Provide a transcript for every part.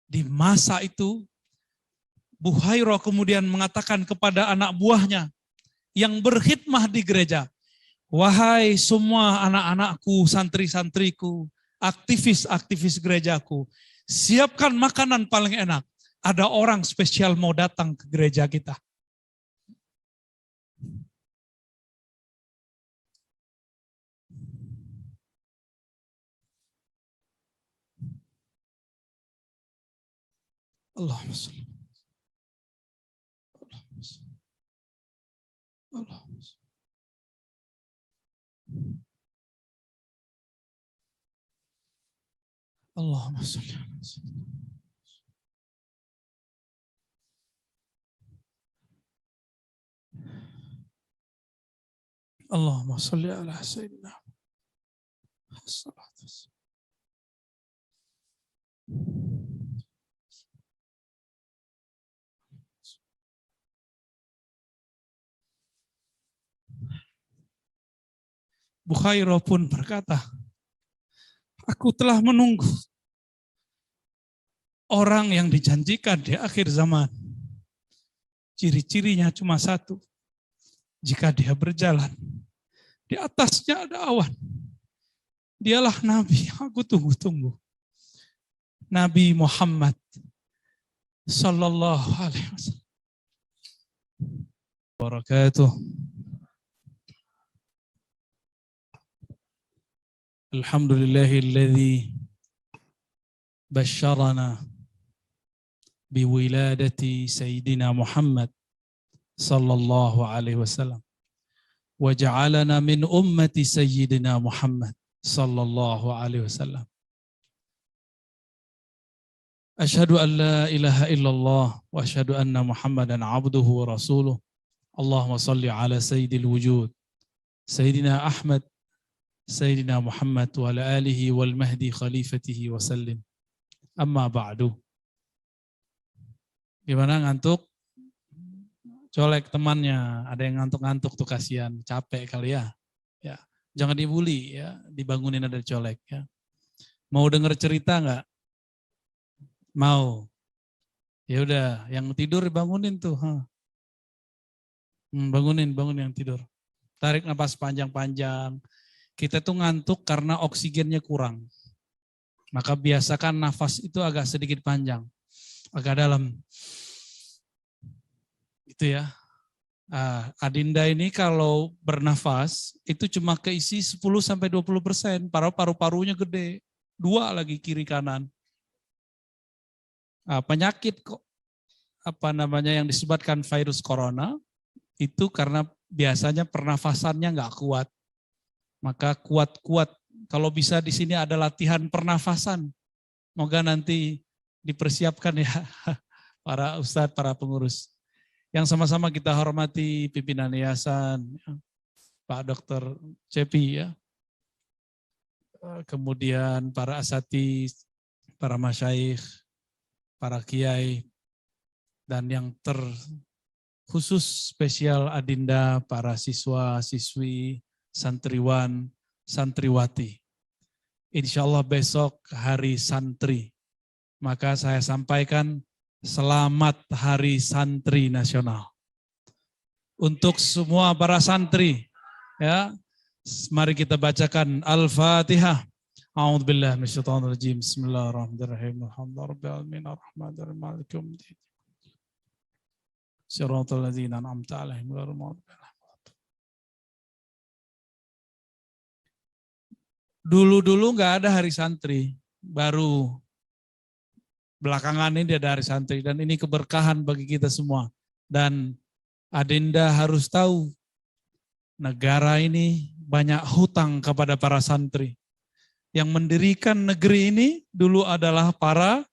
Di masa itu, Buhairah kemudian mengatakan kepada anak buahnya yang berkhidmah di gereja, wahai semua anak-anakku, santri-santriku, aktivis-aktivis gerejaku, siapkan makanan paling enak. Ada orang spesial mau datang ke gereja kita. Allahumma sholli. Allahumma sholli. Allahumma sholli ala sayyidina. Allahumma sholli ala sayyidina. Buhairah pun berkata, aku telah menunggu orang yang dijanjikan di akhir zaman. Ciri-cirinya cuma satu. Jika dia berjalan, di atasnya ada awan. Dialah Nabi yang aku tunggu-tunggu. Nabi Muhammad sallallahu alaihi wasallam. Barakatuh. Alhamdulillahilladzi basyarana biwiladati Sayyidina Muhammad sallallahu alaihi wasallam wa ja'alana min ummati Sayyidina Muhammad sallallahu alaihi wasallam. Asyhadu an la ilaha illallah wa asyhadu anna Muhammadan abduhu wa rasuluh. Allahumma salli ala sayyidil wujud Sayyidina Ahmad Sayyidina Muhammad wa ala alihi wal mahdi khalifatihi wa sallim. Amma ba'du. Gimana, ngantuk? Colek temannya, ada yang ngantuk-ngantuk tuh, kasihan, capek kali ya. Ya, jangan dibully ya, dibangunin ada colek ya. Mau denger cerita enggak? Mau. Ya udah, yang tidur dibangunin tuh, bangunin yang tidur. Tarik napas panjang-panjang. Kita tuh ngantuk karena oksigennya kurang. Maka biasakan nafas itu agak sedikit panjang, agak dalam. Gitu ya. Adinda ini kalau bernafas itu cuma keisi 10-20%, paru-parunya gede. 2 lagi kiri kanan. Penyakit kok yang disebabkan virus corona itu karena biasanya pernafasannya nggak kuat. Maka kuat-kuat, kalau bisa di sini ada latihan pernafasan. Moga nanti dipersiapkan ya para ustadz, para pengurus. Yang sama-sama kita hormati pimpinan yayasan, Pak Dr. Cepi ya. Kemudian para asatidz, para masyaikh, para kiai, dan yang terkhusus spesial Adinda, para siswa, siswi, santriwan, santriwati. Insya Allah besok hari santri. Maka saya sampaikan selamat hari santri nasional. Untuk semua para santri, ya, mari kita bacakan Al-Fatihah. A'udzubillahi minasyaitonirrajim. Bismillahirrahmanirrahim. Alhamdulillahirabbil alamin arrahmanirrahim maliki yaumiddin. Shiratal ladzina an'amta 'alaihim ghairil maghdubi 'alaihim. Dulu-dulu nggak ada hari santri, baru belakangan ini ada hari santri, dan ini keberkahan bagi kita semua. Dan Adinda harus tahu, negara ini banyak hutang kepada para santri. Yang mendirikan negeri ini dulu adalah para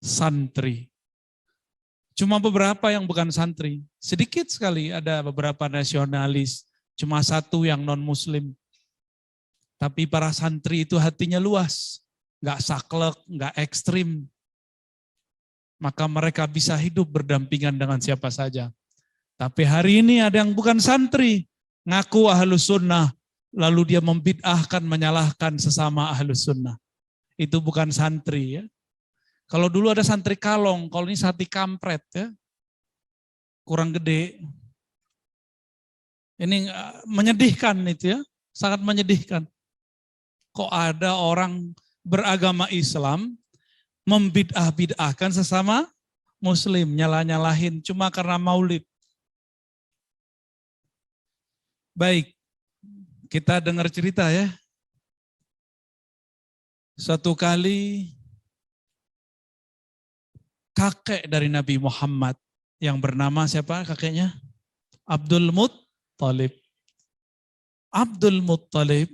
santri. Cuma beberapa yang bukan santri, sedikit sekali ada beberapa nasionalis, cuma 1 yang non-muslim. Tapi para santri itu hatinya luas, nggak saklek, nggak ekstrim. Maka mereka bisa hidup berdampingan dengan siapa saja. Tapi hari ini ada yang bukan santri, ngaku ahlus sunnah, lalu dia membid'ahkan, menyalahkan sesama ahlus sunnah. Itu bukan santri ya. Kalau dulu ada santri kalong, kalau ini sati kampret ya. Kurang gede. Ini menyedihkan itu ya, sangat menyedihkan. Kok ada orang beragama Islam membid'ah-bid'ahkan sesama Muslim, nyalah-nyalahin cuma karena maulid. Baik, kita dengar cerita ya. Suatu kali kakek dari Nabi Muhammad yang bernama siapa kakeknya? Abdul Muttalib. Abdul Muttalib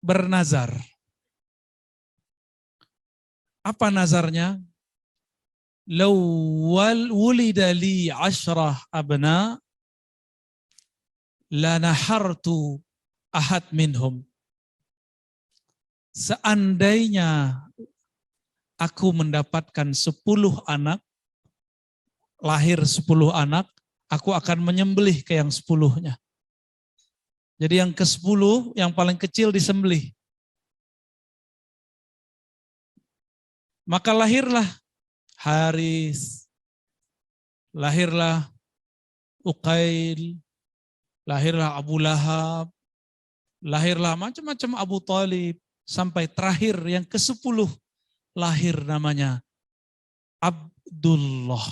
bernazar. Apa nazarnya? Law wulida li 10 abna la nahartu ahad minhum. Seandainya aku mendapatkan 10 anak, lahir 10 anak, aku akan menyembelih ke yang 10-nya. Jadi yang ke-10, yang paling kecil disembelih. Maka lahirlah Haris, lahirlah Uqail, lahirlah Abu Lahab, lahirlah macam-macam Abu Talib, sampai terakhir yang ke-10 lahir namanya Abdullah.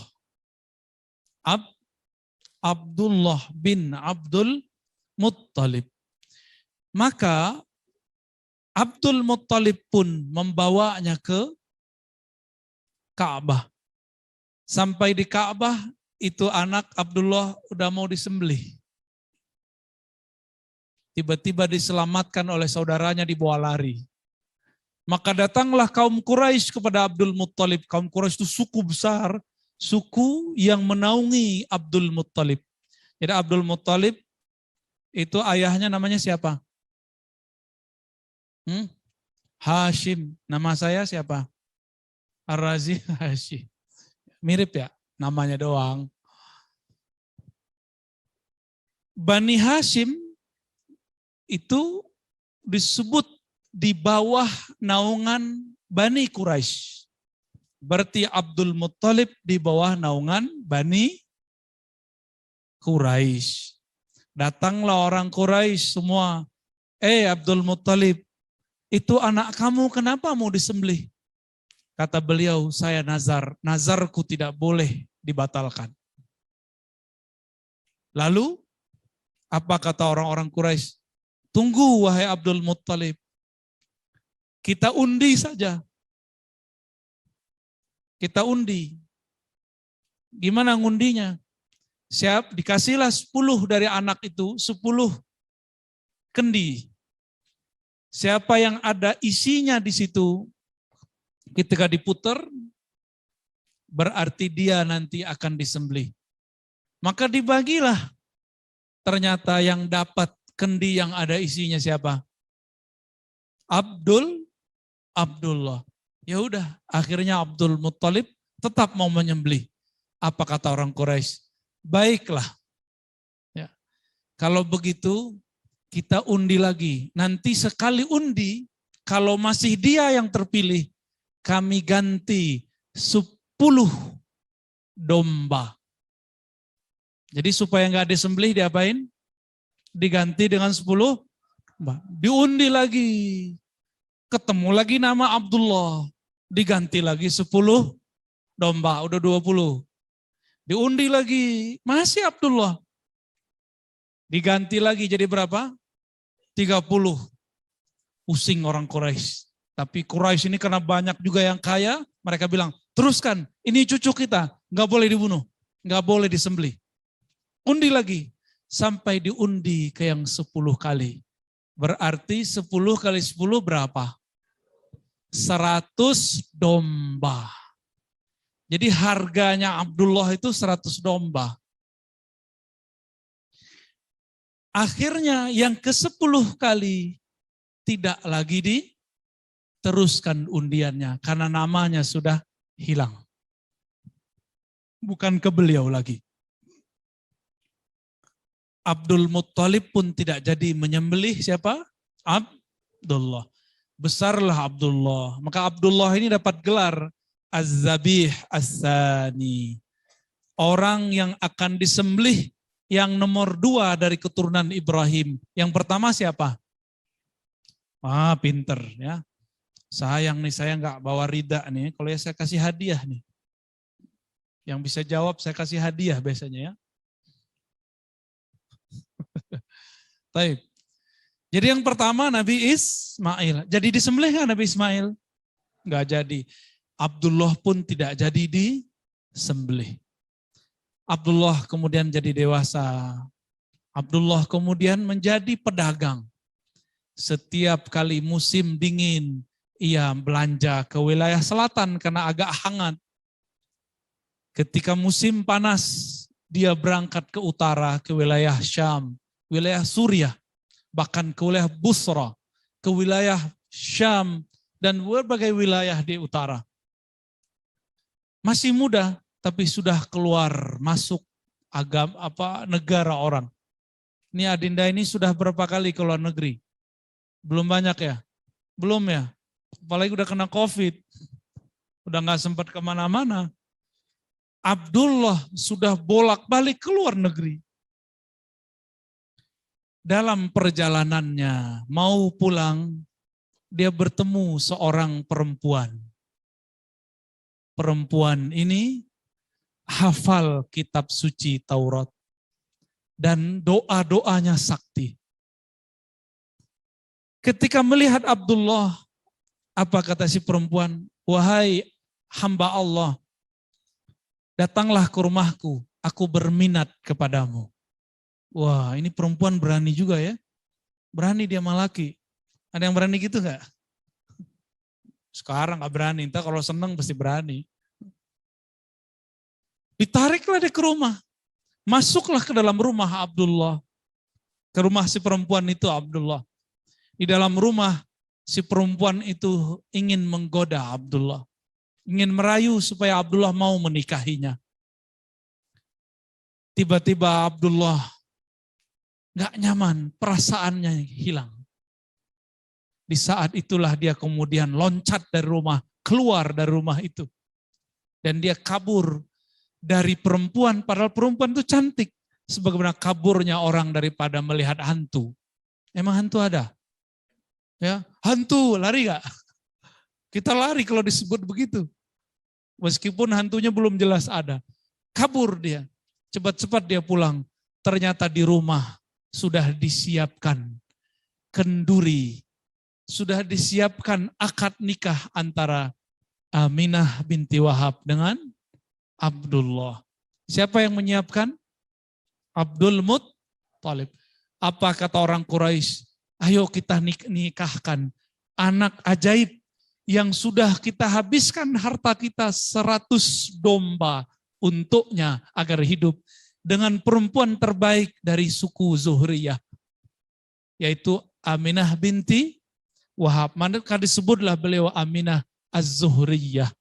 Abdullah bin Abdul Muttalib. Maka Abdul Muttalib pun membawanya ke Ka'bah. Sampai di Ka'bah itu anak Abdullah udah mau disembelih. Tiba-tiba diselamatkan oleh saudaranya dibawa lari. Maka datanglah kaum Quraisy kepada Abdul Muttalib. Kaum Quraisy itu suku besar, suku yang menaungi Abdul Muttalib. Jadi Abdul Muttalib itu ayahnya namanya siapa? Hashim. Nama saya siapa? Ar-Razi Hashim. Mirip ya, namanya doang. Bani Hashim itu disebut di bawah naungan Bani Quraisy. Berarti Abdul Muttalib di bawah naungan Bani Quraisy. Datanglah orang Quraisy semua. Abdul Muttalib, itu anak kamu kenapa mau disembelih? Kata beliau, saya nazar. Nazarku tidak boleh dibatalkan. Lalu, apa kata orang-orang Quraisy? Tunggu wahai Abdul Muttalib. Kita undi saja. Kita undi. Gimana ngundinya? Siap, dikasihlah 10 dari anak itu, 10 kendi. Siapa yang ada isinya di situ, ketika diputar, berarti dia nanti akan disembelih. Maka dibagilah. Ternyata yang dapat kendi yang ada isinya siapa? Abdullah. Ya udah, akhirnya Abdul Muttalib tetap mau menyembelih. Apa kata orang Quraisy? Baiklah. Ya. Kalau begitu, kita undi lagi. Nanti sekali undi, kalau masih dia yang terpilih, kami ganti 10 domba. Jadi supaya nggak disembelih diapain? Diganti dengan 10 domba. Diundi lagi. Ketemu lagi nama Abdullah. Diganti lagi 10 domba. Udah 20. Diundi lagi. Masih Abdullah. Diganti lagi jadi berapa? 30. Pusing orang Quraisy. Tapi Quraisy ini karena banyak juga yang kaya, mereka bilang, teruskan, ini cucu kita, nggak boleh dibunuh, nggak boleh disembelih. Undi lagi, sampai diundi ke yang 10 kali. Berarti 10 kali 10 berapa? 100 domba. Jadi harganya Abdullah itu 100 domba. Akhirnya yang ke-10 kali tidak lagi diteruskan undiannya karena namanya sudah hilang. Bukan ke beliau lagi. Abdul Muttalib pun tidak jadi menyembelih siapa? Abdullah. Besarlah Abdullah. Maka Abdullah ini dapat gelar Az-zabih as-sani. Orang yang akan disembelih yang nomor 2 dari keturunan Ibrahim. Yang pertama siapa? Pinter ya. Sayang nih saya nggak bawa rida nih. Kalau ya saya kasih hadiah nih. Yang bisa jawab saya kasih hadiah biasanya ya. Baik. Jadi yang pertama Nabi Ismail. Jadi disembelih nggak Nabi Ismail? Nggak jadi. Abdullah pun tidak jadi disembelih. Abdullah kemudian jadi dewasa. Abdullah kemudian menjadi pedagang. Setiap kali musim dingin, ia belanja ke wilayah selatan karena agak hangat. Ketika musim panas, dia berangkat ke utara, ke wilayah Syam, wilayah Suriah, bahkan ke wilayah Busra, ke wilayah Syam, dan berbagai wilayah di utara. Masih muda, tapi sudah keluar masuk negara orang. Ini Adinda ini sudah berapa kali ke luar negeri? Belum banyak ya? Belum ya? Apalagi udah kena COVID. Udah gak sempat kemana-mana. Abdullah sudah bolak-balik ke luar negeri. Dalam perjalanannya mau pulang, dia bertemu seorang perempuan. Perempuan ini hafal kitab suci Taurat. Dan doa-doanya sakti. Ketika melihat Abdullah, apa kata si perempuan? Wahai hamba Allah, datanglah ke rumahku, aku berminat kepadamu. Wah, ini perempuan berani juga ya. Berani dia sama laki. Ada yang berani gitu gak? Sekarang gak berani, entah kalau senang pasti berani. Ditariklah dia ke rumah. Masuklah ke dalam rumah Abdullah. Ke rumah si perempuan itu Abdullah. Di dalam rumah si perempuan itu ingin menggoda Abdullah. Ingin merayu supaya Abdullah mau menikahinya. Tiba-tiba Abdullah gak nyaman, perasaannya hilang. Di saat itulah dia kemudian loncat dari rumah, keluar dari rumah itu. Dan dia kabur dari perempuan, padahal perempuan itu cantik. Sebagaimana kaburnya orang daripada melihat hantu. Emang hantu ada? Ya, hantu, lari gak? Kita lari kalau disebut begitu. Meskipun hantunya belum jelas ada. Kabur dia. Cepat-cepat dia pulang. Ternyata di rumah sudah disiapkan kenduri. Sudah disiapkan akad nikah antara Aminah binti Wahab dengan Abdullah. Siapa yang menyiapkan? Abdul Muttalib. Apa kata orang Quraisy? Ayo kita nikahkan anak ajaib yang sudah kita habiskan harta kita 100 domba untuknya agar hidup dengan perempuan terbaik dari suku Zuhriyah, yaitu Aminah binti Wahab. Maka disebutlah beliau Aminah Az-Zuhriyah.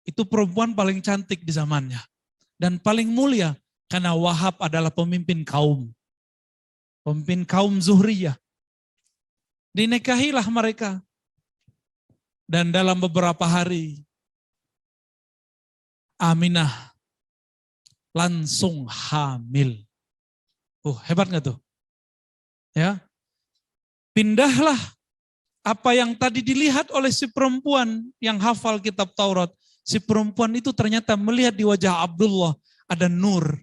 Itu perempuan paling cantik di zamannya dan paling mulia karena Wahab adalah pemimpin kaum Zuhriyah. Dinikahilah mereka. Dan dalam beberapa hari, Aminah langsung hamil. Hebat gak tuh? Ya, pindahlah apa yang tadi dilihat oleh si perempuan yang hafal kitab Taurat. Si perempuan itu ternyata melihat di wajah Abdullah ada nur.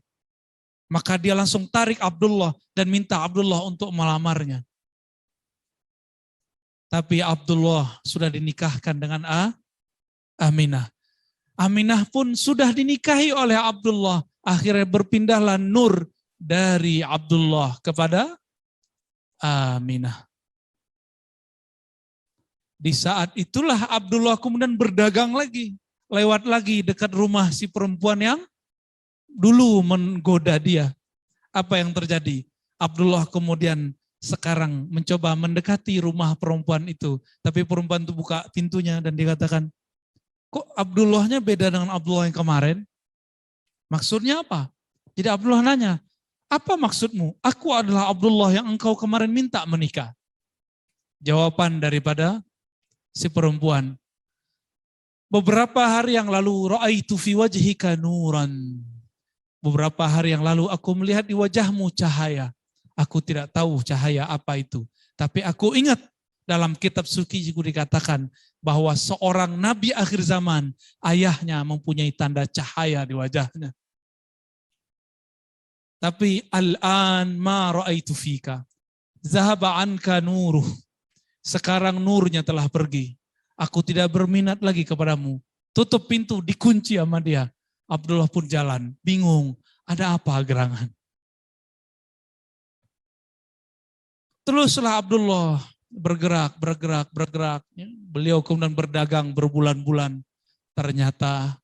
Maka dia langsung tarik Abdullah dan minta Abdullah untuk melamarnya. Tapi Abdullah sudah dinikahkan dengan Aminah. Aminah pun sudah dinikahi oleh Abdullah. Akhirnya berpindahlah nur dari Abdullah kepada Aminah. Di saat itulah Abdullah kemudian berdagang lagi. Lewat lagi dekat rumah si perempuan yang dulu menggoda dia. Apa yang terjadi? Abdullah kemudian sekarang mencoba mendekati rumah perempuan itu. Tapi perempuan itu buka pintunya dan dikatakan, kok Abdullahnya beda dengan Abdullah yang kemarin? Maksudnya apa? Jadi Abdullah nanya, apa maksudmu? Aku adalah Abdullah yang engkau kemarin minta menikah. Jawaban daripada si perempuan, Beberapa hari yang lalu, ra'aitu fi wajhika nuran. Beberapa hari yang lalu aku melihat di wajahmu cahaya. Aku tidak tahu cahaya apa itu. Tapi aku ingat dalam kitab suci juga dikatakan bahwa seorang nabi akhir zaman, ayahnya mempunyai tanda cahaya di wajahnya. Tapi al-an ma ra'aitu fika. Zahaba anka nuruh. Sekarang nurnya telah pergi. Aku tidak berminat lagi kepadamu. Tutup pintu, dikunci sama dia. Abdullah pun jalan, bingung. Ada apa gerangan? Teruslah Abdullah bergerak. Beliau kemudian berdagang berbulan-bulan. Ternyata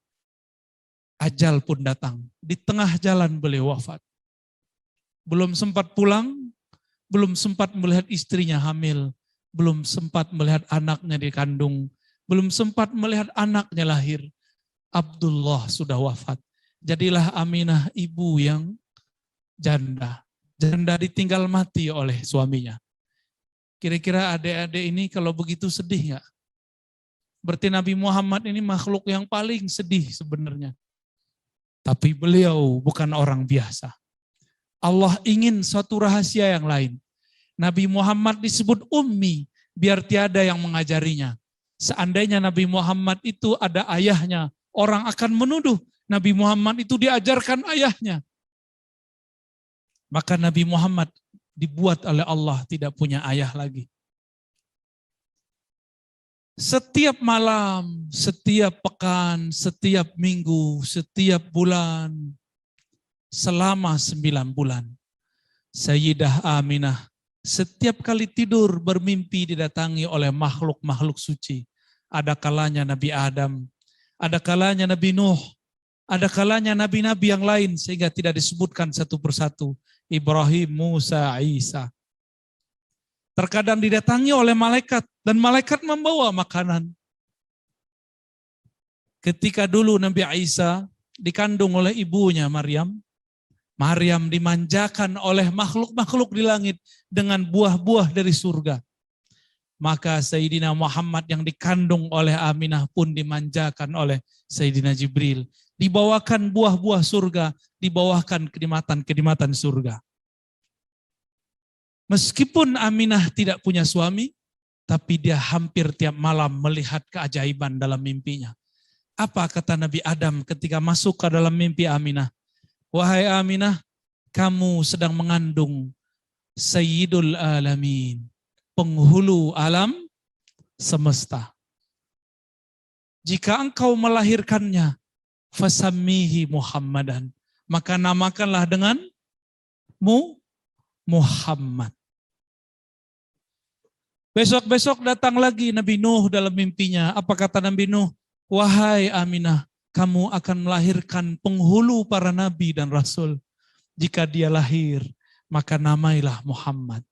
ajal pun datang. Di tengah jalan beliau wafat. Belum sempat pulang, belum sempat melihat istrinya hamil, belum sempat melihat anaknya dikandung, belum sempat melihat anaknya lahir. Abdullah sudah wafat. Jadilah Aminah ibu yang janda. Janda ditinggal mati oleh suaminya. Kira-kira adik-adik ini kalau begitu sedih nggak? Berarti Nabi Muhammad ini makhluk yang paling sedih sebenarnya. Tapi beliau bukan orang biasa. Allah ingin suatu rahasia yang lain. Nabi Muhammad disebut ummi, biar tiada yang mengajarinya. Seandainya Nabi Muhammad itu ada ayahnya, orang akan menuduh Nabi Muhammad itu diajarkan ayahnya. Maka Nabi Muhammad dibuat oleh Allah tidak punya ayah lagi. Setiap malam, setiap pekan, setiap minggu, setiap bulan, selama 9 bulan, Sayyidah Aminah setiap kali tidur bermimpi didatangi oleh makhluk-makhluk suci. Ada kalanya Nabi Adam, ada kalanya Nabi Nuh, ada kalanya nabi-nabi yang lain sehingga tidak disebutkan satu persatu. Ibrahim, Musa, Isa. Terkadang didatangi oleh malaikat dan malaikat membawa makanan. Ketika dulu Nabi Isa dikandung oleh ibunya Maryam, Maryam dimanjakan oleh makhluk-makhluk di langit dengan buah-buah dari surga. Maka Sayyidina Muhammad yang dikandung oleh Aminah pun dimanjakan oleh Sayyidina Jibril. Dibawakan buah-buah surga, dibawakan kenikmatan-kenikmatan surga. Meskipun Aminah tidak punya suami, tapi dia hampir tiap malam melihat keajaiban dalam mimpinya. Apa kata Nabi Adam ketika masuk ke dalam mimpi Aminah? Wahai Aminah, kamu sedang mengandung Sayyidul Alamin, penghulu alam semesta. Jika engkau melahirkannya, fasammihi Muhammadan, maka namakanlah dengan Muhammad. Besok-besok datang lagi Nabi Nuh dalam mimpinya. Apa kata Nabi Nuh? Wahai Aminah, kamu akan melahirkan penghulu para nabi dan rasul. Jika dia lahir, maka namailah Muhammad.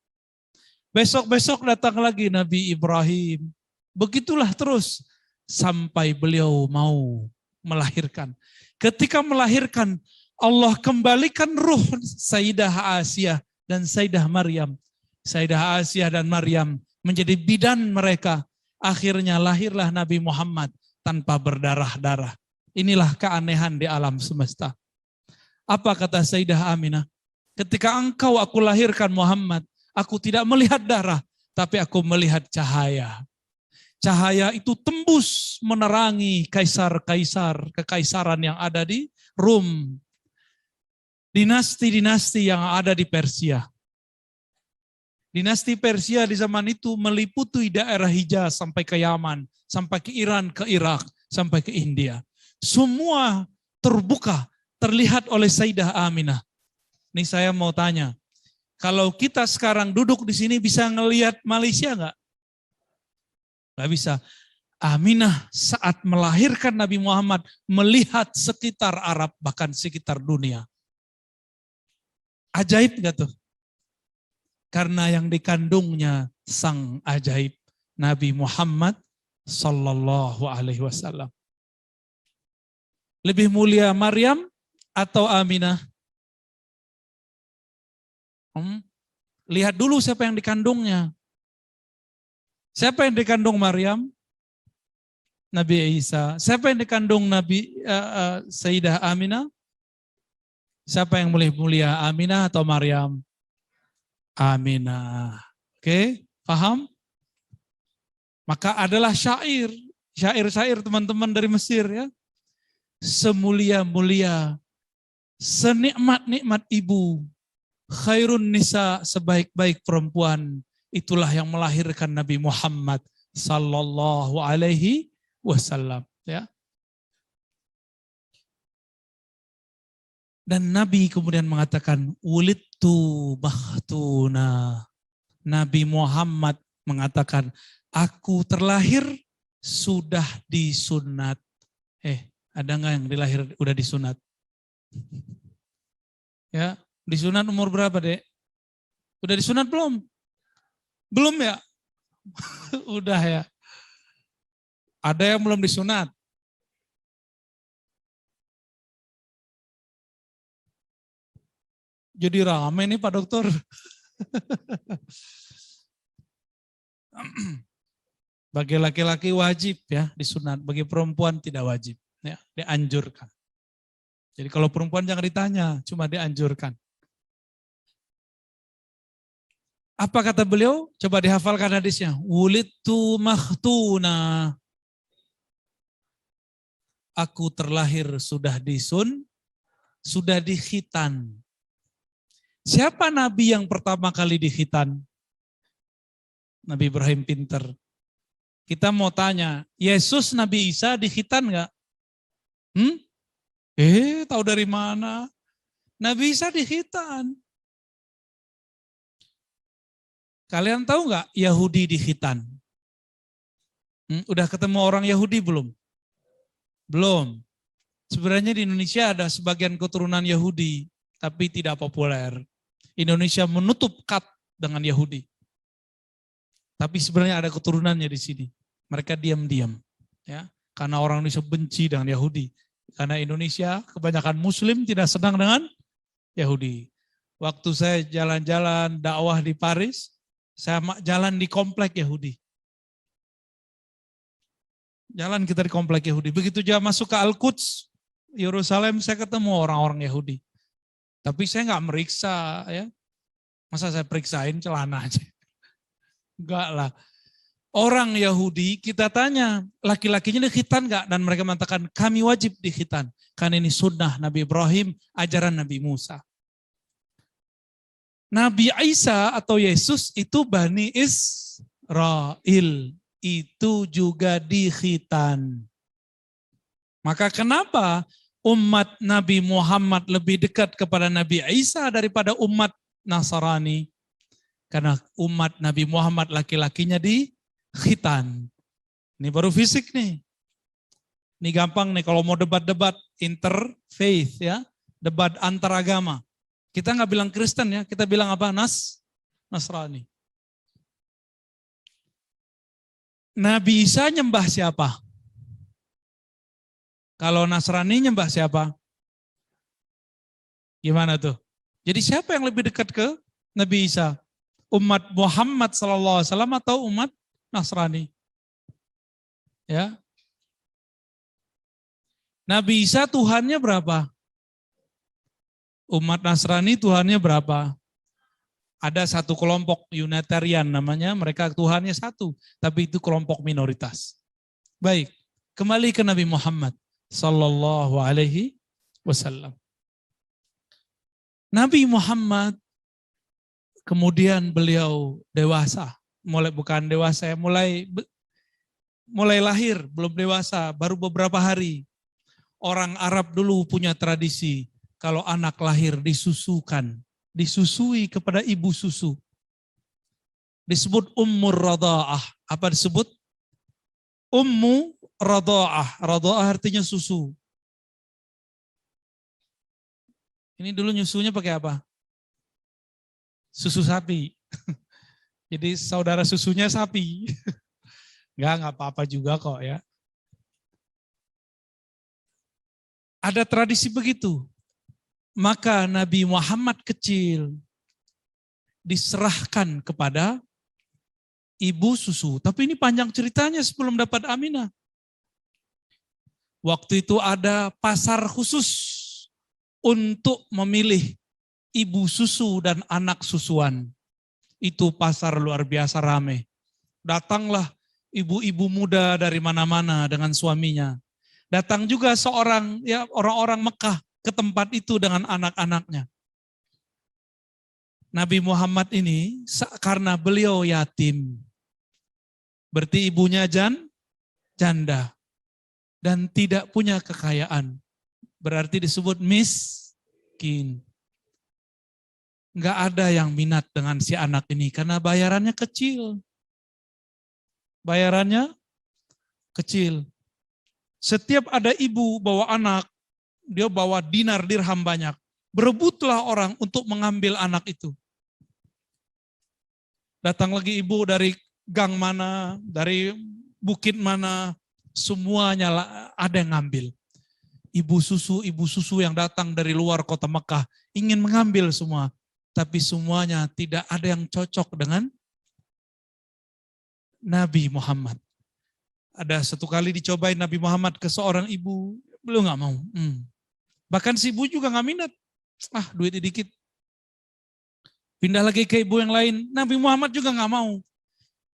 Besok-besok datang lagi Nabi Ibrahim. Begitulah terus sampai beliau mau melahirkan. Ketika melahirkan, Allah kembalikan ruh Sayyidah Asiyah dan Sayyidah Maryam. Sayyidah Asiyah dan Maryam menjadi bidan mereka. Akhirnya lahirlah Nabi Muhammad tanpa berdarah-darah. Inilah keanehan di alam semesta. Apa kata Sayyidah Aminah? Ketika engkau aku lahirkan Muhammad, aku tidak melihat darah, tapi aku melihat cahaya. Cahaya itu tembus menerangi kaisar-kaisar, kekaisaran yang ada di Rum. Dinasti-dinasti yang ada di Persia. Dinasti Persia di zaman itu meliputi daerah Hijaz sampai ke Yaman, sampai ke Iran, ke Irak, sampai ke India. Semua terbuka, terlihat oleh Sayyidah Aminah. Ini saya mau tanya, kalau kita sekarang duduk di sini bisa ngelihat Malaysia nggak? Nggak bisa. Aminah saat melahirkan Nabi Muhammad melihat sekitar Arab, bahkan sekitar dunia. Ajaib nggak tuh? Karena yang dikandungnya sang ajaib, Nabi Muhammad Sallallahu Alaihi Wasallam. Lebih mulia Maryam atau Aminah? Lihat dulu siapa yang dikandungnya. Siapa yang dikandung Maryam? Nabi Isa. Siapa yang dikandung Nabi Sayyidah Aminah? Siapa yang mulia? Aminah atau Maryam? Aminah. Oke, paham? Maka adalah syair teman-teman dari Mesir ya. Semulia-mulia, senikmat-nikmat ibu, khairun nisa, sebaik-baik perempuan, itulah yang melahirkan Nabi Muhammad sallallahu alaihi wasallam ya. Dan Nabi kemudian mengatakan wulidtu makhtuna. Nabi Muhammad mengatakan aku terlahir sudah disunat. Ada nggak yang dilahir udah disunat? Ya, disunat umur berapa, Dek? Udah disunat belum? Belum ya? Udah ya. Ada yang belum disunat? Jadi rame nih Pak Dokter. Bagi laki-laki wajib ya disunat, bagi perempuan tidak wajib, ya, dianjurkan. Jadi kalau perempuan jangan ditanya, cuma dianjurkan. Apa kata beliau? Coba dihafalkan hadisnya. Wulidtu makhtuna. Aku terlahir sudah sudah dikhitan. Siapa nabi yang pertama kali dikhitan? Nabi Ibrahim pinter. Kita mau tanya, Yesus Nabi Isa dikhitan enggak? Tahu dari mana? Nabi Isa dikhitan. Kalian tahu enggak Yahudi dikhitan? Udah ketemu orang Yahudi belum? Belum. Sebenarnya di Indonesia ada sebagian keturunan Yahudi, tapi tidak populer. Indonesia menutup kat dengan Yahudi. Tapi sebenarnya ada keturunannya di sini. Mereka diam-diam, ya, karena orang Indonesia benci dengan Yahudi. Karena Indonesia kebanyakan Muslim tidak senang dengan Yahudi. Waktu saya jalan-jalan dakwah di Paris, saya jalan di komplek Yahudi. Jalan kita di komplek Yahudi. Begitu dia masuk ke Al-Quds, Yerusalem, saya ketemu orang-orang Yahudi. Tapi saya nggak meriksa, ya. Masa saya periksain celana aja? Enggak lah. Orang Yahudi kita tanya, laki-lakinya dikhitan enggak? Dan mereka mengatakan kami wajib dikhitan. Karena ini sunnah Nabi Ibrahim, ajaran Nabi Musa. Nabi Isa atau Yesus itu Bani Israel. Itu juga dikhitan. Maka kenapa umat Nabi Muhammad lebih dekat kepada Nabi Isa daripada umat Nasrani? Karena umat Nabi Muhammad laki-lakinya dikhitan. Ini baru fisik nih. Ini gampang nih kalau mau debat-debat interfaith ya, debat antar agama. Kita nggak bilang Kristen ya, kita bilang apa? Nasrani. Nabi Isa nyembah siapa? Kalau Nasrani nyembah siapa? Gimana tuh? Jadi siapa yang lebih dekat ke Nabi Isa? Umat Muhammad SAW atau umat Nasrani? Ya. Nabi Isa Tuhannya berapa? Umat Nasrani Tuhannya berapa? Ada satu kelompok Unitarian namanya, mereka Tuhannya satu, tapi itu kelompok minoritas. Baik, kembali ke Nabi Muhammad sallallahu alaihi wasallam. Nabi Muhammad kemudian beliau dewasa, mulai lahir, belum dewasa, baru beberapa hari. Orang Arab dulu punya tradisi, kalau anak lahir disusui kepada ibu susu. Disebut ummur radha'ah. Apa disebut? Ummu radha'ah. Radha'ah artinya susu. Ini dulu nyusunya pakai apa? Susu sapi. Jadi saudara susunya sapi. Enggak apa-apa juga kok ya. Ada tradisi begitu. Maka Nabi Muhammad kecil diserahkan kepada ibu susu. Tapi ini panjang ceritanya sebelum dapat Aminah. Waktu itu ada pasar khusus untuk memilih ibu susu dan anak susuan. Itu pasar luar biasa rame. Datanglah ibu-ibu muda dari mana-mana dengan suaminya. Datang juga seorang orang-orang Mekah ke tempat itu dengan anak-anaknya. Nabi Muhammad ini karena beliau yatim, berarti ibunya janda dan tidak punya kekayaan, berarti disebut miskin. Enggak ada yang minat dengan si anak ini karena bayarannya kecil. Bayarannya kecil. Setiap ada ibu bawa anak, dia bawa dinar dirham banyak. Berebutlah orang untuk mengambil anak itu. Datang lagi ibu dari gang mana, dari bukit mana, semuanya ada yang ngambil. Ibu susu yang datang dari luar kota Mekah ingin mengambil semua. Tapi semuanya tidak ada yang cocok dengan Nabi Muhammad. Ada satu kali dicobain Nabi Muhammad ke seorang ibu, beliau nggak mau. Bahkan si ibu juga nggak minat. Duitnya dikit. Pindah lagi ke ibu yang lain, Nabi Muhammad juga nggak mau.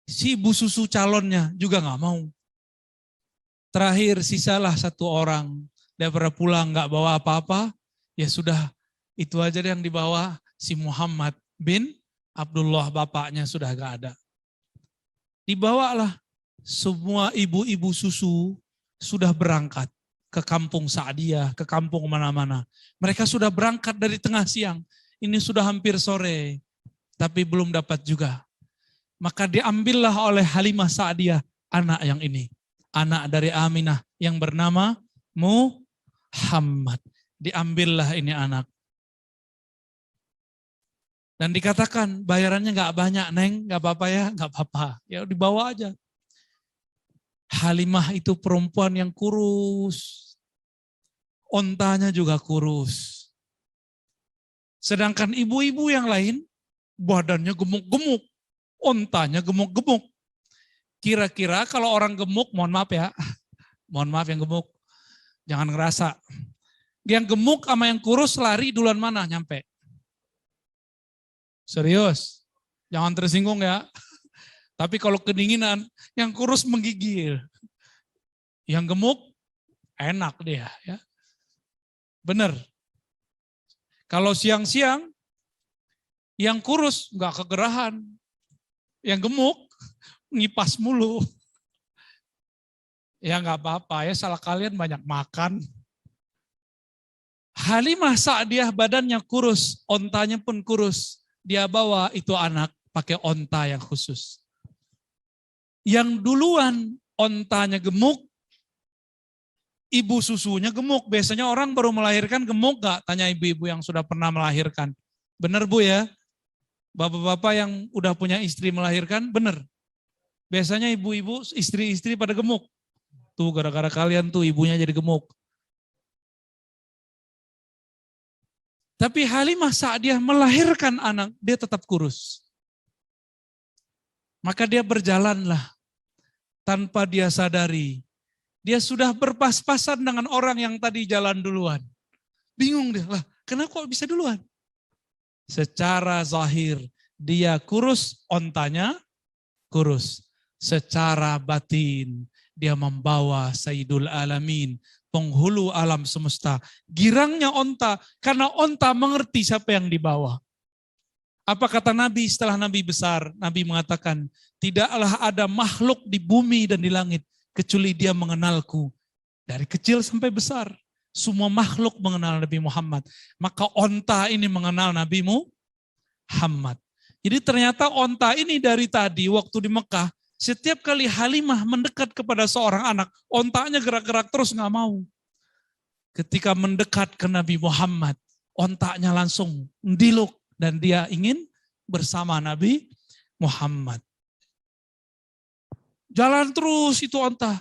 Si ibu susu calonnya juga nggak mau. Terakhir sisalah satu orang, dia pernah pulang nggak bawa apa-apa, ya sudah itu aja yang dibawa si Muhammad bin Abdullah, bapaknya sudah nggak ada. Dibawalah semua ibu-ibu susu sudah berangkat ke kampung Sa'diyah, ke kampung mana-mana. Mereka sudah berangkat dari tengah siang. Ini sudah hampir sore, tapi belum dapat juga. Maka diambillah oleh Halimah Sa'diyah anak yang ini. Anak dari Aminah yang bernama Muhammad. Diambillah ini anak. Dan dikatakan bayarannya nggak banyak, Neng, nggak apa-apa ya, nggak apa-apa. Ya dibawa aja. Halimah itu perempuan yang kurus. Ontanya juga kurus. Sedangkan ibu-ibu yang lain, badannya gemuk-gemuk, ontanya gemuk-gemuk. Kira-kira kalau orang gemuk, mohon maaf ya, mohon maaf yang gemuk, jangan ngerasa. Yang gemuk sama yang kurus lari duluan mana nyampe? Serius, jangan tersinggung ya. Tapi kalau kedinginan, yang kurus menggigil. Yang gemuk, enak dia. Ya. Bener. Kalau siang-siang, yang kurus nggak kegerahan. Yang gemuk, ngipas mulu. Ya nggak apa-apa ya, salah kalian banyak makan. Halimah Sa'diyah badannya kurus, ontanya pun kurus. Dia bawa itu anak pakai onta yang khusus. Yang duluan ontanya gemuk, ibu susunya gemuk. Biasanya orang baru melahirkan gemuk gak? Tanya ibu-ibu yang sudah pernah melahirkan. Benar Bu ya? Bapak-bapak yang udah punya istri melahirkan, benar. Biasanya ibu-ibu, istri-istri pada gemuk. Tuh gara-gara kalian tuh ibunya jadi gemuk. Tapi Halimah Sa'diyah melahirkan anak, dia tetap kurus. Maka dia berjalanlah tanpa dia sadari. Dia sudah berpas-pasan dengan orang yang tadi jalan duluan. Bingung dia, lah kenapa kok bisa duluan? Secara zahir dia kurus, ontanya kurus. Secara batin dia membawa Sayyidul Alamin, penghulu alam semesta. Girangnya onta, karena onta mengerti siapa yang dibawa. Apa kata Nabi setelah Nabi besar? Nabi mengatakan, tidaklah ada makhluk di bumi dan di langit kecuali dia mengenalku. Dari kecil sampai besar, semua makhluk mengenal Nabi Muhammad. Maka onta ini mengenal Nabi Muhammad. Jadi ternyata onta ini dari tadi waktu di Mekah, setiap kali Halimah mendekat kepada seorang anak, ontanya gerak-gerak terus nggak mau. Ketika mendekat ke Nabi Muhammad, ontanya langsung mendiluk dan dia ingin bersama Nabi Muhammad. Jalan terus itu onta.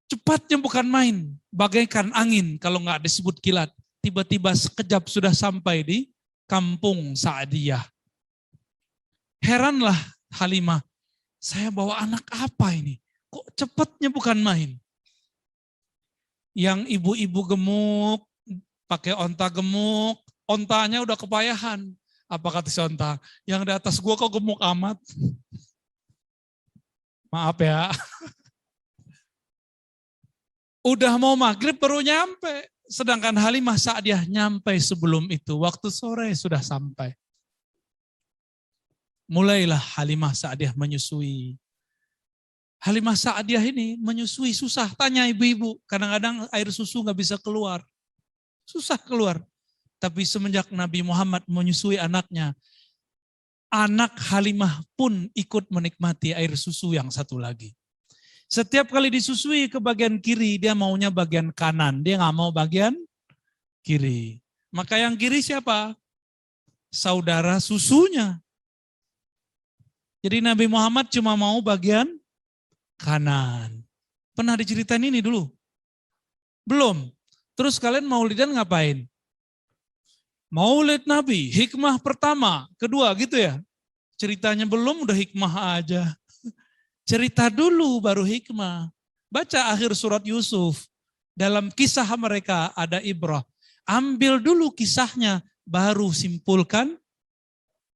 Cepatnya bukan main, bagaikan angin kalau nggak disebut kilat. Tiba-tiba sekejap sudah sampai di kampung Sa'diyah. Heranlah Halimah, saya bawa anak apa ini? Kok cepatnya bukan main? Yang ibu-ibu gemuk, pakai onta gemuk, ontanya udah kepayahan. Apa kata si onta? Yang di atas gua kok gemuk amat? Maaf ya. Udah mau maghrib baru nyampe. Sedangkan Halimah Sa'diyah nyampe sebelum itu. Waktu sore sudah sampai. Mulailah Halimah Sa'diyah menyusui. Halimah Sa'diyah ini menyusui susah. Tanya ibu-ibu. Kadang-kadang air susu nggak bisa keluar. Susah keluar. Tapi semenjak Nabi Muhammad menyusui anaknya, anak Halimah pun ikut menikmati air susu yang satu lagi. Setiap kali disusui ke bagian kiri, dia maunya bagian kanan. Dia nggak mau bagian kiri. Maka yang kiri siapa? Saudara susunya. Jadi Nabi Muhammad cuma mau bagian kanan. Pernah diceritain ini dulu? Belum. Terus kalian maulidan ngapain? Maulid Nabi, hikmah pertama, kedua gitu ya. Ceritanya belum udah hikmah aja. Cerita dulu baru hikmah. Baca akhir surat Yusuf. Dalam kisah mereka ada ibrah. Ambil dulu kisahnya, baru simpulkan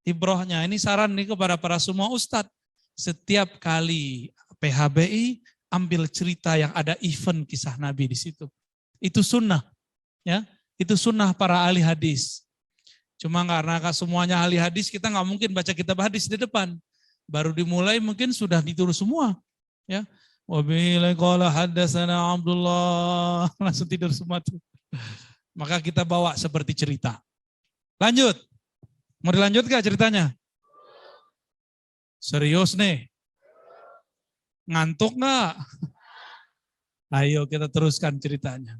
ibrahnya. Ini saran nih kepada para semua ustadz. Setiap kali PHBI, ambil cerita yang ada event kisah Nabi di situ. Itu sunnah. Ya, itu sunnah para ahli hadis. Cuma karena semuanya ahli hadis, kita nggak mungkin baca kitab hadis di depan. Baru dimulai mungkin sudah ditulis semua. Ya, wabillahi qala haddatsana Abdullah, langsung tidur semua tuh. Maka kita bawa seperti cerita. Lanjut. Mau dilanjut gak ceritanya? Serius nih? Ngantuk gak? Ayo kita teruskan ceritanya.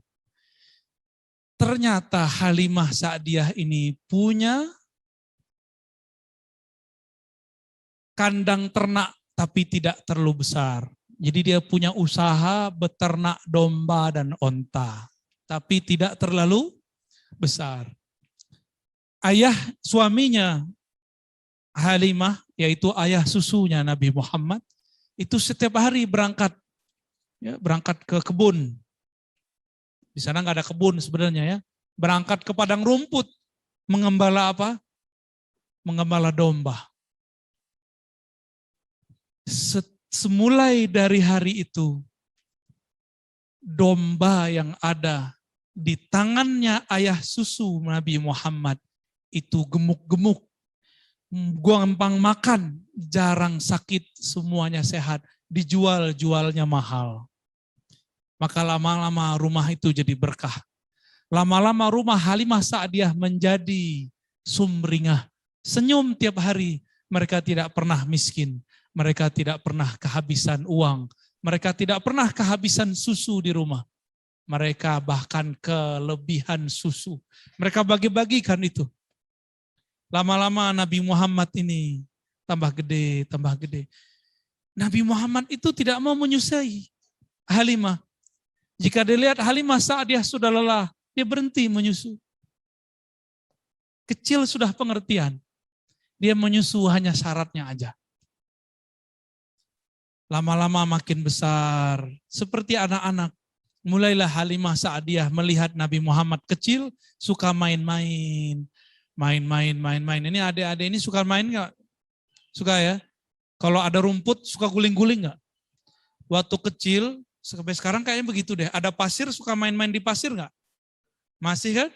Ternyata Halimah Sa'diyah ini punya kandang ternak tapi tidak terlalu besar. Jadi dia punya usaha beternak domba dan onta. Tapi tidak terlalu besar. Ayah suaminya Halimah, yaitu ayah susunya Nabi Muhammad, itu setiap hari berangkat, ya, berangkat ke kebun. Di sana nggak ada kebun sebenarnya ya. Berangkat ke padang rumput, mengembala apa? Mengembala domba. Semulai dari hari itu, domba yang ada di tangannya ayah susu Nabi Muhammad itu gemuk-gemuk, gampang makan, jarang sakit, semuanya sehat, dijual-jualnya mahal. Maka lama-lama rumah itu jadi berkah. Lama-lama rumah Halimah Sa'diyah menjadi sumringah. Senyum tiap hari, mereka tidak pernah miskin. Mereka tidak pernah kehabisan uang. Mereka tidak pernah kehabisan susu di rumah. Mereka bahkan kelebihan susu. Mereka bagi-bagikan itu. Lama-lama Nabi Muhammad ini tambah gede, tambah gede. Nabi Muhammad itu tidak mau menyusui Halimah. Jika dilihat Halimah Sa'diyah sudah lelah, dia berhenti menyusu. Kecil sudah pengertian. Dia menyusu hanya syaratnya aja. Lama-lama makin besar, seperti anak-anak. Mulailah Halimah Sa'diyah melihat Nabi Muhammad kecil, suka main-main. Main-main. Ini adik-adik ini suka main nggak? Suka ya? Kalau ada rumput, suka guling-guling nggak? Waktu kecil, sampai sekarang kayaknya begitu deh. Ada pasir, suka main-main di pasir nggak? Masih kan?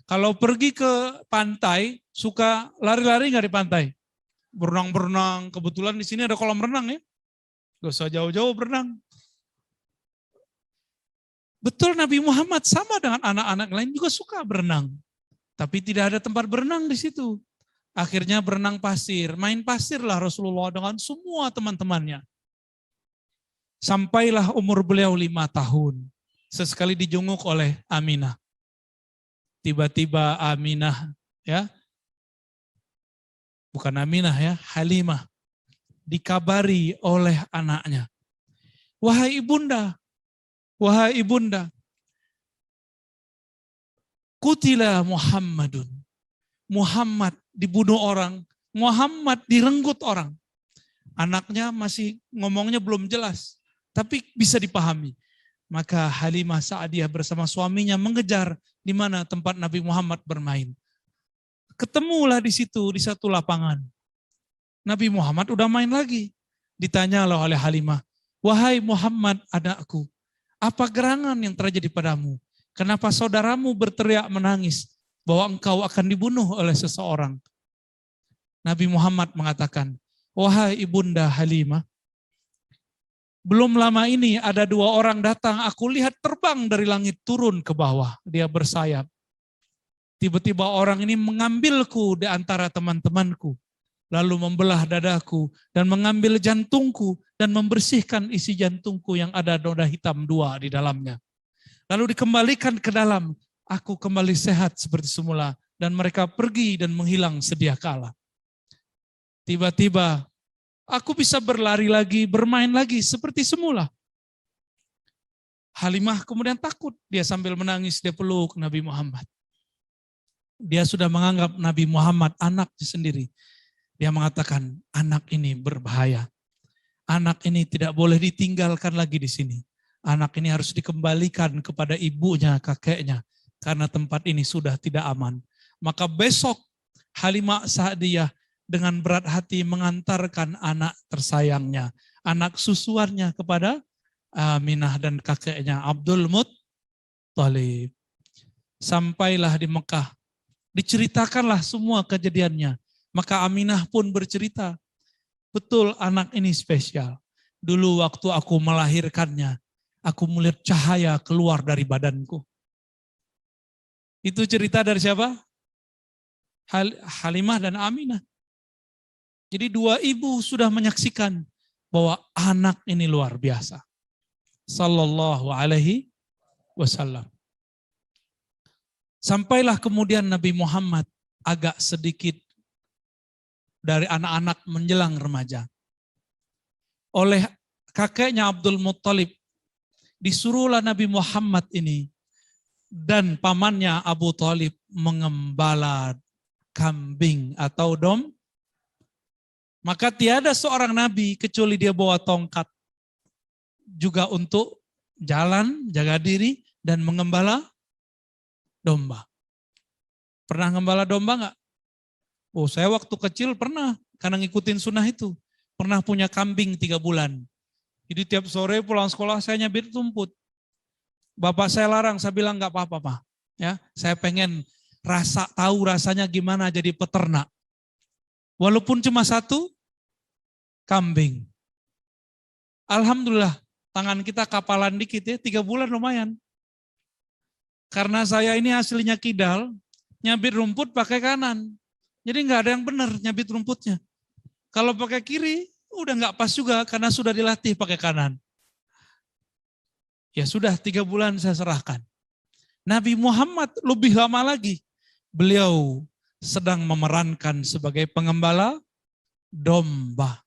Kalau pergi ke pantai, suka lari-lari nggak di pantai? Berenang-berenang. Kebetulan di sini ada kolam renang ya. Gak usah jauh-jauh berenang. Betul Nabi Muhammad sama dengan anak-anak lain juga suka berenang. Tapi tidak ada tempat berenang di situ. Akhirnya berenang pasir. Main pasirlah Rasulullah dengan semua teman-temannya. Sampailah umur beliau 5 tahun. Sesekali dijenguk oleh Aminah. Tiba-tiba Aminah, ya, bukan Aminah ya, Halimah, dikabari oleh anaknya. Wahai ibunda, kutila Muhammadun. Muhammad dibunuh orang, Muhammad direnggut orang. Anaknya masih ngomongnya belum jelas, tapi bisa dipahami. Maka Halimah Sa'diyah bersama suaminya mengejar di mana tempat Nabi Muhammad bermain. Ketemulah di situ, di satu lapangan. Nabi Muhammad udah main lagi. Ditanyalah oleh Halimah, "Wahai Muhammad anakku, apa gerangan yang terjadi padamu? Kenapa saudaramu berteriak menangis bahwa engkau akan dibunuh oleh seseorang?" Nabi Muhammad mengatakan, "Wahai ibunda Halimah, belum lama ini ada 2 orang datang, aku lihat terbang dari langit turun ke bawah. Dia bersayap. Tiba-tiba orang ini mengambilku di antara teman-temanku, lalu membelah dadaku dan mengambil jantungku dan membersihkan isi jantungku yang ada noda hitam 2 di dalamnya. Lalu dikembalikan ke dalam, aku kembali sehat seperti semula dan mereka pergi dan menghilang sedia kala. Tiba-tiba aku bisa berlari lagi, bermain lagi seperti semula." Halimah kemudian takut, dia sambil menangis, dia peluk Nabi Muhammad. Dia sudah menganggap Nabi Muhammad anaknya sendiri. Dia mengatakan, anak ini berbahaya. Anak ini tidak boleh ditinggalkan lagi di sini. Anak ini harus dikembalikan kepada ibunya, kakeknya. Karena tempat ini sudah tidak aman. Maka besok Halimah Sa'diyah dengan berat hati mengantarkan anak tersayangnya, anak susuannya kepada Aminah dan kakeknya Abdul Muttalib. Sampailah di Mekah, diceritakanlah semua kejadiannya. Maka Aminah pun bercerita, betul anak ini spesial. Dulu waktu aku melahirkannya, aku melihat cahaya keluar dari badanku. Itu cerita dari siapa? Halimah dan Aminah. Jadi 2 ibu sudah menyaksikan bahwa anak ini luar biasa. Sallallahu alaihi wasallam. Sampailah kemudian Nabi Muhammad agak sedikit dari anak-anak menjelang remaja. Oleh kakeknya Abdul Muttalib, disuruhlah Nabi Muhammad ini dan pamannya Abu Thalib mengembala kambing atau dom. Maka tiada seorang nabi kecuali dia bawa tongkat juga untuk jalan, jaga diri, dan mengembala domba. Pernah ngembala domba enggak? Oh, saya waktu kecil pernah, karena ngikutin sunnah itu. Pernah punya kambing 3 bulan. Jadi tiap sore pulang sekolah saya nyabit rumput. Bapak saya larang, saya bilang enggak apa-apa, Pak. Ya, saya pengen tahu rasanya gimana jadi peternak. Walaupun cuma 1 kambing. Alhamdulillah, tangan kita kapalan dikit ya, 3 bulan lumayan. Karena saya ini aslinya kidal, nyabit rumput pakai kanan. Jadi nggak ada yang benar nyabit rumputnya. Kalau pakai kiri, udah nggak pas juga karena sudah dilatih pakai kanan. Ya sudah 3 bulan saya serahkan. Nabi Muhammad lebih lama lagi. Beliau sedang memerankan sebagai pengembala domba.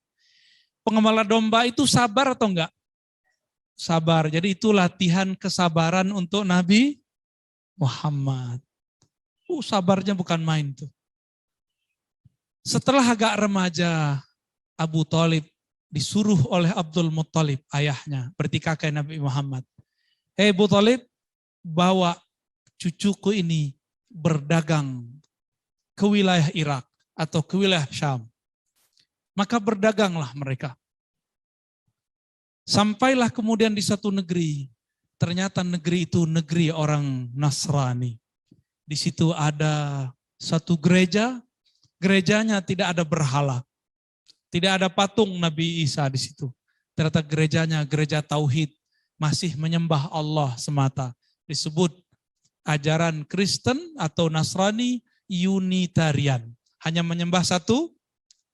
Pengembala domba itu sabar atau enggak? Sabar. Jadi itu latihan kesabaran untuk Nabi Muhammad. Sabarnya bukan main tuh. Setelah agak remaja, Abu Thalib disuruh oleh Abdul Muttalib, ayahnya, berarti kakek Nabi Muhammad. Hei Abu Thalib, bawa cucuku ini berdagang ke wilayah Irak atau ke wilayah Syam. Maka berdaganglah mereka. Sampailah kemudian di satu negeri. Ternyata negeri itu negeri orang Nasrani. Di situ ada satu gereja. Gerejanya tidak ada berhala. Tidak ada patung Nabi Isa di situ. Ternyata gerejanya gereja tauhid. Masih menyembah Allah semata. Disebut ajaran Kristen atau Nasrani Unitarian. Hanya menyembah satu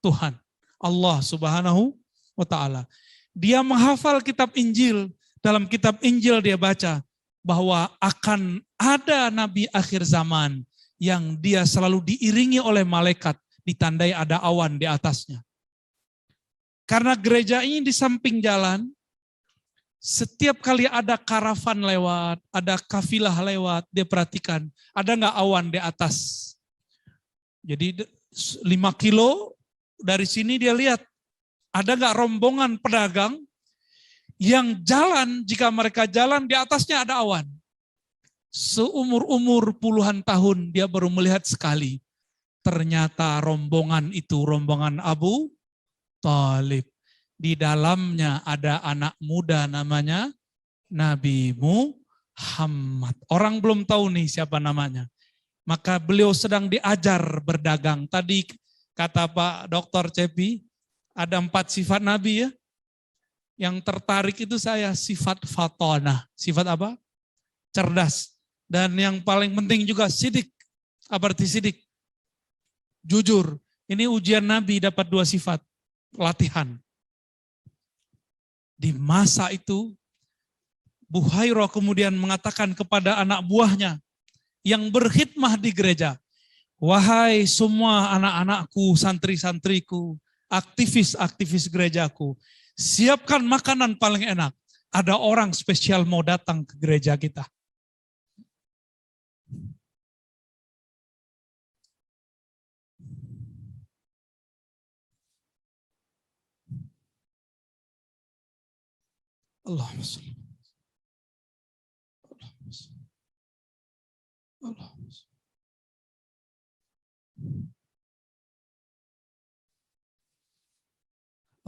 Tuhan. Allah Subhanahu wa ta'ala. Dia menghafal kitab Injil. Dalam kitab Injil dia baca bahwa akan ada nabi akhir zaman yang dia selalu diiringi oleh malaikat, ditandai ada awan di atasnya. Karena gereja ini di samping jalan, setiap kali ada karavan lewat, ada kafilah lewat, dia perhatikan, ada nggak awan di atas. Jadi 5 kilo dari sini dia lihat, ada nggak rombongan pedagang Yang jalan, jika mereka jalan, di atasnya ada awan. Seumur-umur puluhan tahun dia baru melihat sekali. Ternyata rombongan itu rombongan Abu Thalib. Di dalamnya ada anak muda namanya Nabi Muhammad. Orang belum tahu nih siapa namanya. Maka beliau sedang diajar berdagang. Tadi kata Pak Dr. Cepi, ada 4 sifat Nabi ya. Yang tertarik itu saya sifat fatona. Sifat apa? Cerdas. Dan yang paling penting juga sidik. Apa arti sidik? Jujur. Ini ujian Nabi dapat 2 sifat. Latihan. Di masa itu, Buhairah kemudian mengatakan kepada anak buahnya yang berkhidmah di gereja, wahai semua anak-anakku, santri-santriku, aktivis-aktivis gerejaku, siapkan makanan paling enak. Ada orang spesial mau datang ke gereja kita. Allahumma sholli. Allahumma sholli.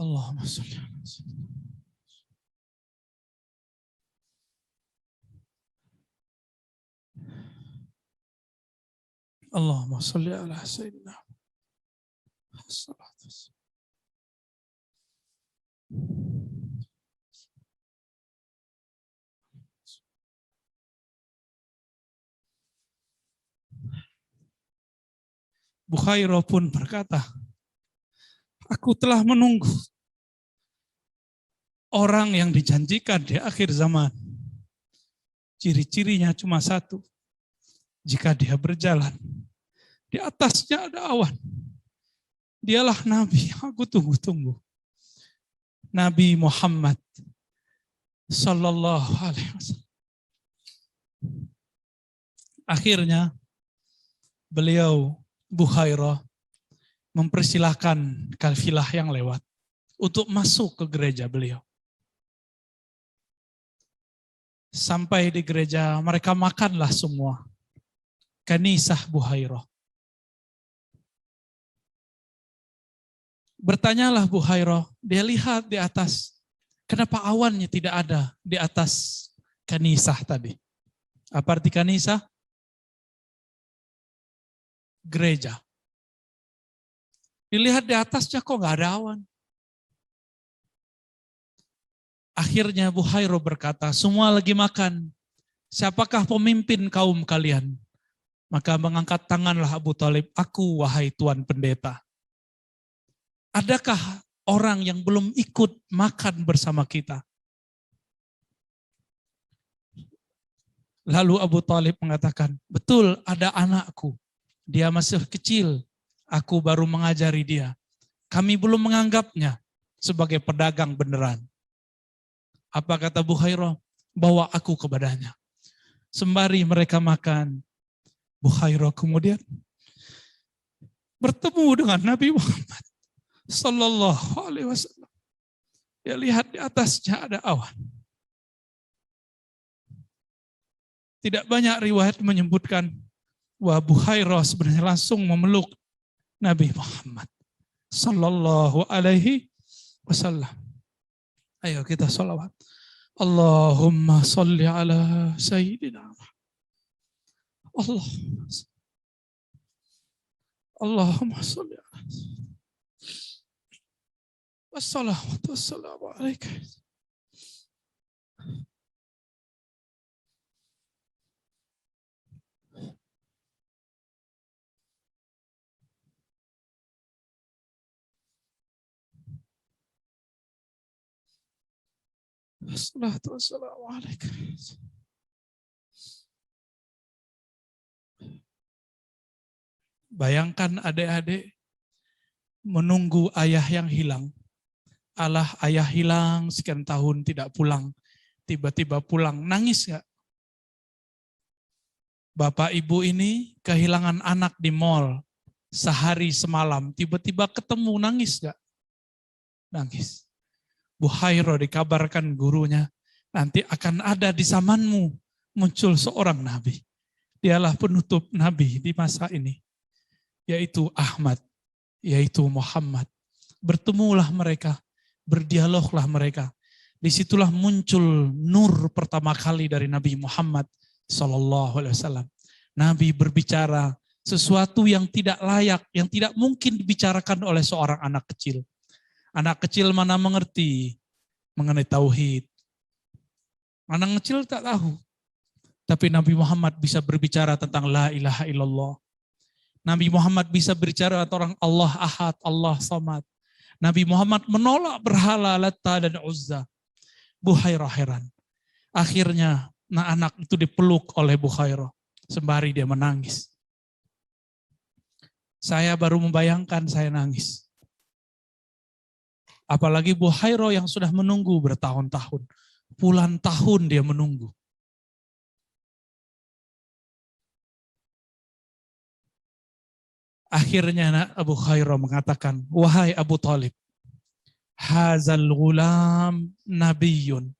Allahumma sholli. Allahumma sholli ala sayyidina. Buhairah pun berkata, aku telah menunggu orang yang dijanjikan di akhir zaman. Ciri-cirinya cuma 1. Jika dia berjalan, di atasnya ada awan. Dialah Nabi, aku tunggu-tunggu. Nabi Muhammad Sallallahu Alaihi Wasallam. Akhirnya, beliau Buhairah mempersilahkan kafilah yang lewat untuk masuk ke gereja beliau. Sampai di gereja, mereka makanlah semua. Kanisah Buhairah. Bertanyalah Buhairah, dia lihat di atas, kenapa awannya tidak ada di atas kanisah tadi? Apa arti kanisah? Gereja. Dilihat di atasnya kok nggak ada awan. Akhirnya Buhairah berkata, semua lagi makan. Siapakah pemimpin kaum kalian? Maka mengangkat tanganlah Abu Thalib, aku wahai Tuan Pendeta. Adakah orang yang belum ikut makan bersama kita? Lalu Abu Thalib mengatakan, betul ada anakku. Dia masih kecil, aku baru mengajari dia. Kami belum menganggapnya sebagai pedagang beneran. Apa kata Buhairah? Bawa aku kepadanya. Sembari mereka makan, Buhairah kemudian bertemu dengan Nabi Muhammad Sallallahu Alaihi Wasallam. Dia lihat di atasnya ada awan. Tidak banyak riwayat menyebutkan bahwa Buhairah sebenarnya langsung memeluk Nabi Muhammad Sallallahu Alaihi Wasallam. Ayo kita sholawat. Allahumma salli ala Sayyidina Allahumma salli ala wassalatu wassalamu alaika. Wassalatu wassalamu alaika. Bayangkan adik-adik menunggu ayah yang hilang. Alah, ayah hilang sekian tahun tidak pulang. Tiba-tiba pulang, nangis gak? Bapak ibu ini kehilangan anak di mall sehari semalam. Tiba-tiba ketemu, nangis gak? Nangis. Buhairah dikabarkan gurunya, nanti akan ada di zamanmu muncul seorang nabi. Dialah penutup nabi di masa ini, yaitu Ahmad, yaitu Muhammad. Bertemulah mereka, berdialoglah mereka. Disitulah muncul nur pertama kali dari Nabi Muhammad SAW. Nabi berbicara sesuatu yang tidak layak, yang tidak mungkin dibicarakan oleh seorang anak kecil. Anak kecil mana mengerti mengenai tauhid. Anak kecil tak tahu. Tapi Nabi Muhammad bisa berbicara tentang la ilaha illallah. Nabi Muhammad bisa berbicara tentang Allah Ahad, Allah Samad. Nabi Muhammad menolak berhala Latta dan Uzza. Buhairah heran. Akhirnya anak itu dipeluk oleh Buhairah. Sembari dia menangis. Saya baru membayangkan saya nangis. Apalagi Buhairah yang sudah menunggu bertahun-tahun. Puluhan tahun dia menunggu. Akhirnya Abu Khairah mengatakan, wahai Abu Talib, hazal gulam nabiyun.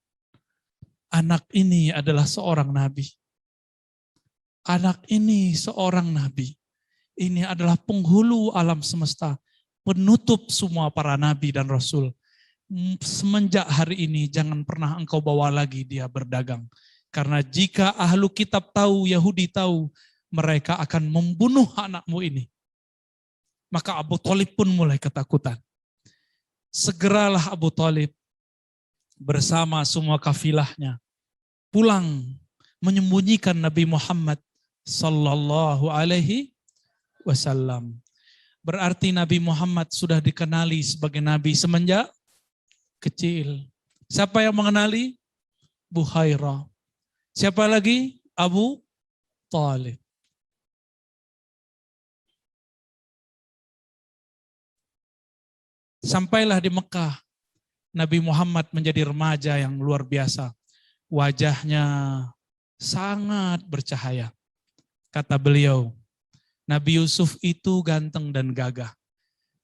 Anak ini adalah seorang nabi. Anak ini seorang nabi. Ini adalah penghulu alam semesta. Penutup semua para nabi dan rasul. Semenjak hari ini jangan pernah engkau bawa lagi dia berdagang. Karena jika ahlu kitab tahu, Yahudi tahu, mereka akan membunuh anakmu ini. Maka Abu Talib pun mulai ketakutan. Segeralah Abu Talib bersama semua kafilahnya pulang menyembunyikan Nabi Muhammad sallallahu alaihi wasallam. Berarti Nabi Muhammad sudah dikenali sebagai nabi semenjak kecil. Siapa yang mengenali? Buhairah. Siapa lagi? Abu Talib. Sampailah di Mekah, Nabi Muhammad menjadi remaja yang luar biasa. Wajahnya sangat bercahaya. Kata beliau, Nabi Yusuf itu ganteng dan gagah.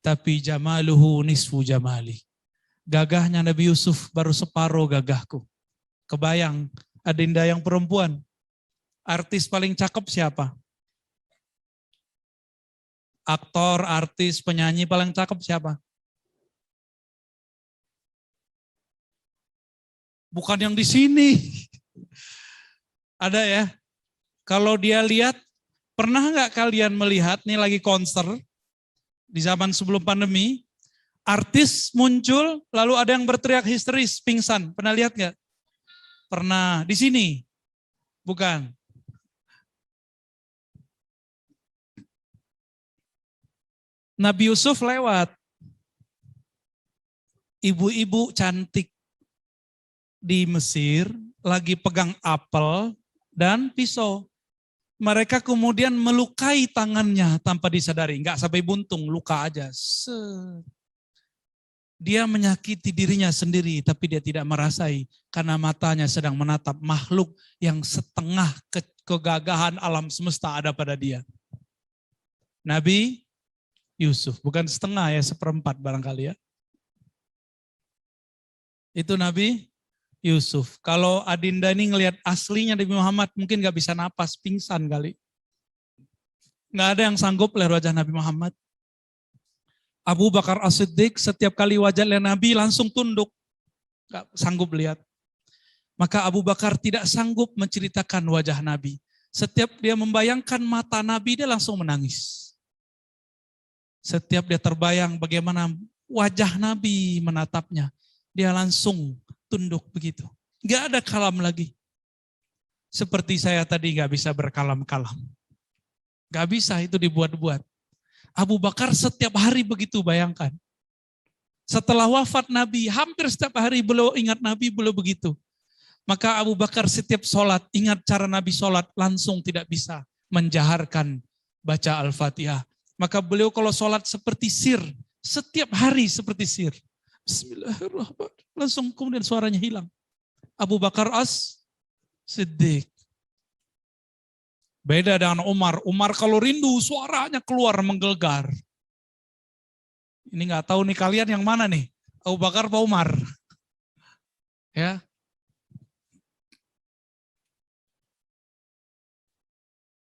Tapi jamaluhu nisfu jamali. Gagahnya Nabi Yusuf baru separuh gagahku. Kebayang, adinda yang perempuan. Artis paling cakep siapa? Aktor, artis, penyanyi paling cakep siapa? Bukan yang di sini. Ada ya. Kalau dia lihat, pernah nggak kalian melihat, nih lagi konser, di zaman sebelum pandemi, artis muncul, lalu ada yang berteriak histeris, pingsan. Pernah lihat nggak? Pernah. Di sini? Bukan. Nabi Yusuf lewat. Ibu-ibu cantik di Mesir lagi pegang apel dan pisau. Mereka kemudian melukai tangannya tanpa disadari. Enggak sampai buntung, luka aja. Dia menyakiti dirinya sendiri, tapi dia tidak merasai. Karena matanya sedang menatap makhluk yang setengah kegagahan alam semesta ada pada dia. Nabi Yusuf, bukan setengah ya, seperempat barangkali ya. Itu Nabi Yusuf. Kalau adinda ini ngelihat aslinya Nabi Muhammad, mungkin gak bisa napas, pingsan kali. Gak ada yang sanggup lihat wajah Nabi Muhammad. Abu Bakar As-Siddiq setiap kali wajah Nabi langsung tunduk. Gak sanggup lihat. Maka Abu Bakar tidak sanggup menceritakan wajah Nabi. Setiap dia membayangkan mata Nabi, dia langsung menangis. Setiap dia terbayang bagaimana wajah Nabi menatapnya, dia langsung tunduk begitu. Gak ada kalam lagi. Seperti saya tadi gak bisa berkalam-kalam. Gak bisa, itu dibuat-buat. Abu Bakar setiap hari begitu, bayangkan. Setelah wafat Nabi, hampir setiap hari beliau ingat Nabi, beliau begitu. Maka Abu Bakar setiap sholat, ingat cara Nabi sholat, langsung tidak bisa menjaharkan baca Al-Fatihah. Maka beliau kalau sholat seperti sir, setiap hari seperti sir. Bismillahirrahmanirrahim. Langsung kemudian suaranya hilang. Abu Bakar As-Siddiq. Beda dengan Umar. Umar kalau rindu suaranya keluar menggelegar. Ini nggak tahu nih kalian yang mana nih? Abu Bakar atau Umar? Ya.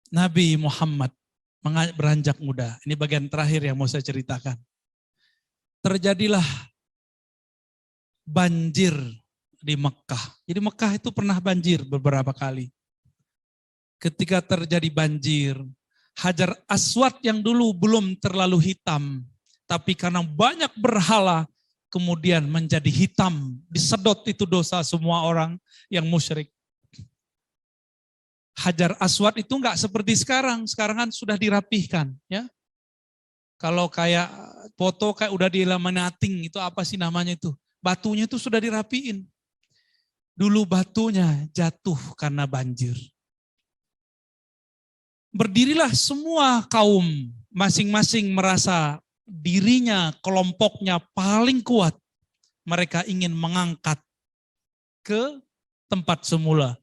Nabi Muhammad beranjak muda. Ini bagian terakhir yang mau saya ceritakan. Terjadilah banjir di Mekah. Jadi Mekah itu pernah banjir beberapa kali. Ketika terjadi banjir, Hajar Aswad yang dulu belum terlalu hitam, tapi karena banyak berhala, kemudian menjadi hitam. Disedot itu dosa semua orang yang musyrik. Hajar Aswad itu enggak seperti sekarang kan sudah dirapihkan. Ya. Kalau kayak foto kayak udah dilaminating, itu apa sih namanya itu? Batunya itu sudah dirapiin. Dulu batunya jatuh karena banjir. Berdirilah semua kaum, masing-masing merasa dirinya, kelompoknya paling kuat. Mereka ingin mengangkat ke tempat semula,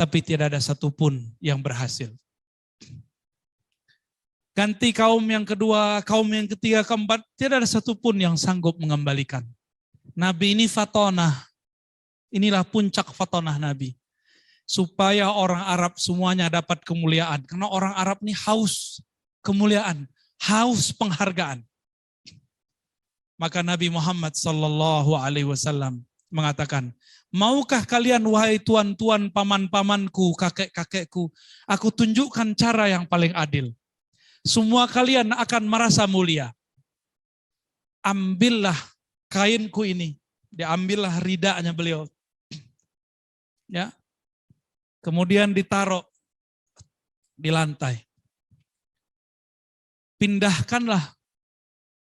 tapi tidak ada satupun yang berhasil. Ganti kaum yang kedua, kaum yang ketiga, keempat, tidak ada satupun yang sanggup mengembalikan. Nabi ini fatonah, inilah puncak fatonah Nabi. Supaya orang Arab semuanya dapat kemuliaan. Karena orang Arab ini haus kemuliaan, haus penghargaan. Maka Nabi Muhammad SAW mengatakan, maukah kalian wahai tuan-tuan, paman-pamanku, kakek-kakekku, aku tunjukkan cara yang paling adil. Semua kalian akan merasa mulia. Ambillah kainku ini. Diambillah ridanya beliau. Ya. Kemudian ditaruh di lantai. Pindahkanlah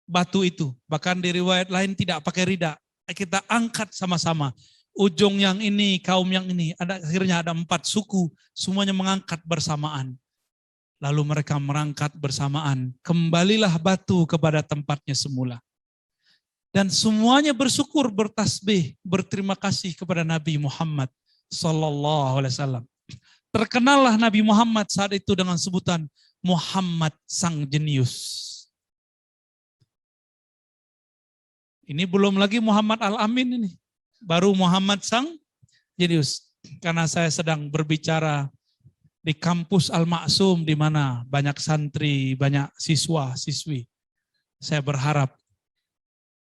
batu itu. Bahkan di riwayat lain tidak pakai rida. Kita angkat sama-sama. Ujung yang ini, kaum yang ini. Akhirnya ada 4 suku. Semuanya mengangkat bersamaan. Lalu mereka merangkat bersamaan. Kembalilah batu kepada tempatnya semula. Dan semuanya bersyukur, bertasbih, berterima kasih kepada Nabi Muhammad Sallallahu Alaihi Wasallam. Terkenallah Nabi Muhammad saat itu dengan sebutan Muhammad Sang Jenius. Ini belum lagi Muhammad Al-Amin ini. Baru Muhammad Sang Jenius. Karena saya sedang berbicara di kampus Al-Maksum di mana banyak santri, banyak siswa, siswi. Saya berharap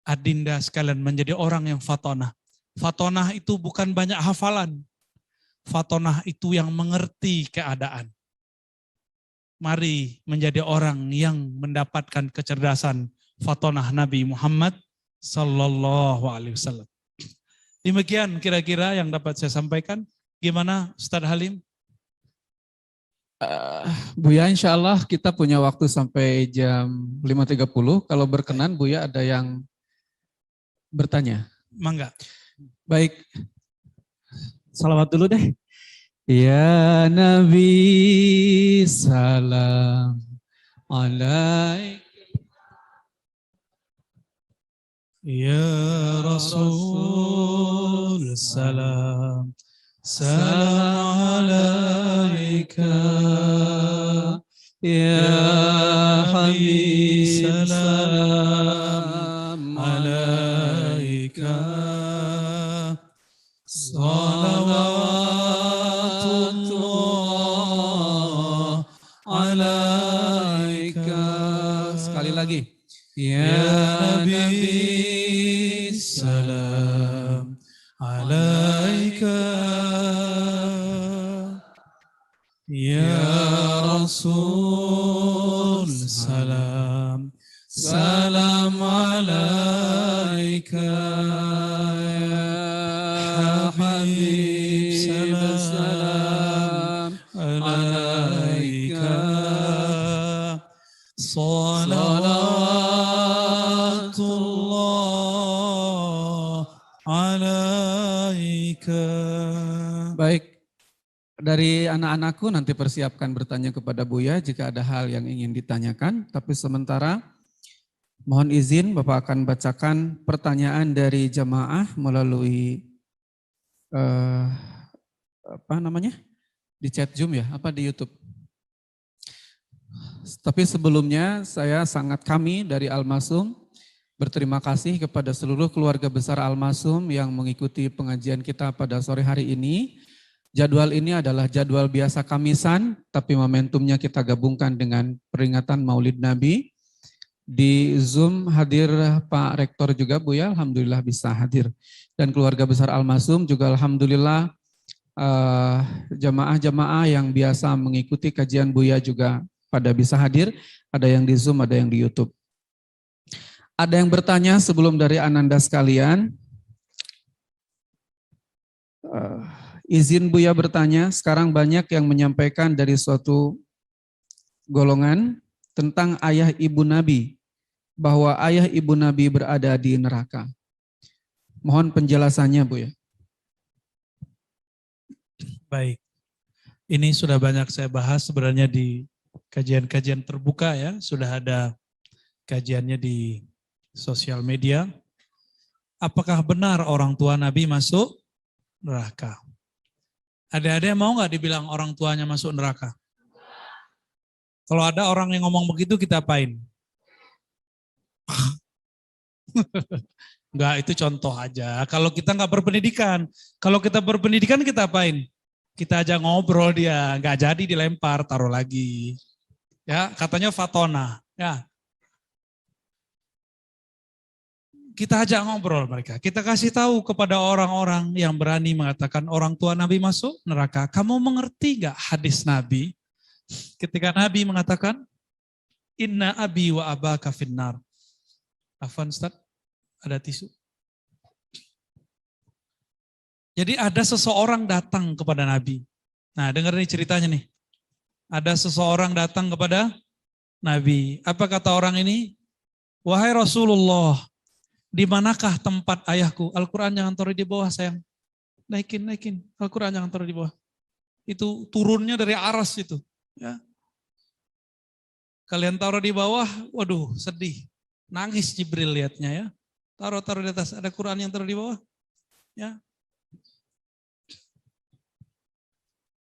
adinda sekalian menjadi orang yang fatonah. Fatonah itu bukan banyak hafalan. Fatonah itu yang mengerti keadaan. Mari menjadi orang yang mendapatkan kecerdasan fatonah Nabi Muhammad Sallallahu Alaihi Wasallam. Demikian kira-kira yang dapat saya sampaikan. Gimana Ustaz Halim? Buya, insya Allah kita punya waktu sampai jam 5.30. Kalau berkenan Buya ada yang bertanya. Mangga. Baik. Salawat dulu deh. Ya Nabi salam alaik. Ya Rasul salam salam alaika. Ya Habib salam alaika. Salawatullah alaika. Sekali lagi. Ya Nabi salam alaika. Ya Rasul salam salam alaika. Salam alaika. Salawatullah alaika. Baik, dari anak-anakku nanti persiapkan bertanya kepada Buya jika ada hal yang ingin ditanyakan. Tapi sementara mohon izin Bapak akan bacakan pertanyaan dari jamaah melalui di chat Zoom ya, di YouTube. Tapi sebelumnya kami dari Al-Masum Berterima kasih kepada seluruh keluarga besar Al-Masum yang mengikuti pengajian kita pada sore hari ini. Jadwal ini adalah jadwal biasa Kamisan, tapi momentumnya kita gabungkan dengan peringatan Maulid Nabi. Di Zoom hadir Pak Rektor juga Bu ya, Alhamdulillah bisa hadir. Dan keluarga besar Al-Masum juga Alhamdulillah jamaah-jamaah yang biasa mengikuti kajian Buya juga pada bisa hadir. Ada yang di Zoom, ada yang di YouTube. Ada yang bertanya sebelum dari Ananda sekalian? Izin Buya bertanya, sekarang banyak yang menyampaikan dari suatu golongan tentang ayah ibu Nabi, bahwa ayah ibu Nabi berada di neraka. Mohon penjelasannya Buya. Baik, ini sudah banyak saya bahas sebenarnya di kajian-kajian terbuka ya, sudah ada kajiannya di sosial media. Apakah benar orang tua Nabi masuk neraka? Ada mau nggak dibilang orang tuanya masuk neraka? Kalau ada orang yang ngomong begitu kita apain? Enggak, itu contoh aja. Kalau kita nggak berpendidikan, kalau kita berpendidikan kita apain? Kita aja ngobrol dia, nggak jadi dilempar, taruh lagi. Ya, katanya fatona. Ya, kita ajak ngobrol mereka. Kita kasih tahu kepada orang-orang yang berani mengatakan orang tua Nabi masuk neraka. Kamu mengerti gak hadis Nabi? Ketika Nabi mengatakan, Inna abi wa abaka finnar. Afwan Ustaz, ada tisu. Jadi ada seseorang datang kepada Nabi. Nah dengar nih ceritanya nih. Ada seseorang datang kepada Nabi. Apa kata orang ini? Wahai Rasulullah, di manakah tempat ayahku? Al-Quran jangan taruh di bawah sayang. Naikin. Al-Quran jangan taruh di bawah. Itu turunnya dari aras itu. Ya. Kalian taruh di bawah, waduh sedih. Nangis Jibril lihatnya ya. Taruh di atas. Ada Quran yang taruh di bawah. Ya.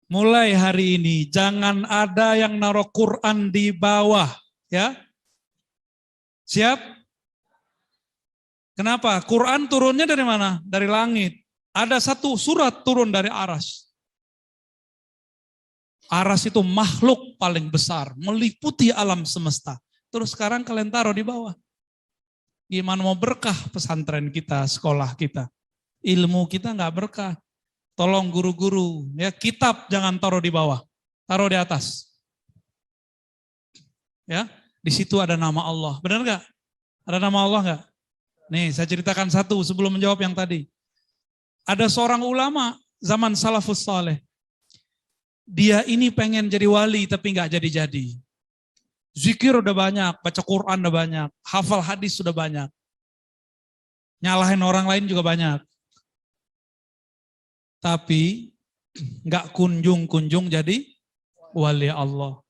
Mulai hari ini jangan ada yang naruh Quran di bawah. Ya. Siap? Kenapa? Quran turunnya dari mana? Dari langit. Ada satu surat turun dari aras. Aras itu makhluk paling besar, meliputi alam semesta. Terus sekarang kalian taruh di bawah. Gimana mau berkah pesantren kita, sekolah kita? Ilmu kita nggak berkah. Tolong guru-guru, ya kitab jangan taruh di bawah, taruh di atas. Ya, di situ ada nama Allah. Benar nggak? Ada nama Allah nggak? Nih, saya ceritakan satu sebelum menjawab yang tadi. Ada seorang ulama zaman salafus saleh. Dia ini pengen jadi wali tapi nggak jadi-jadi. Zikir udah banyak, baca Quran udah banyak, hafal hadis sudah banyak. Nyalahin orang lain juga banyak. Tapi nggak kunjung-kunjung jadi wali Allah.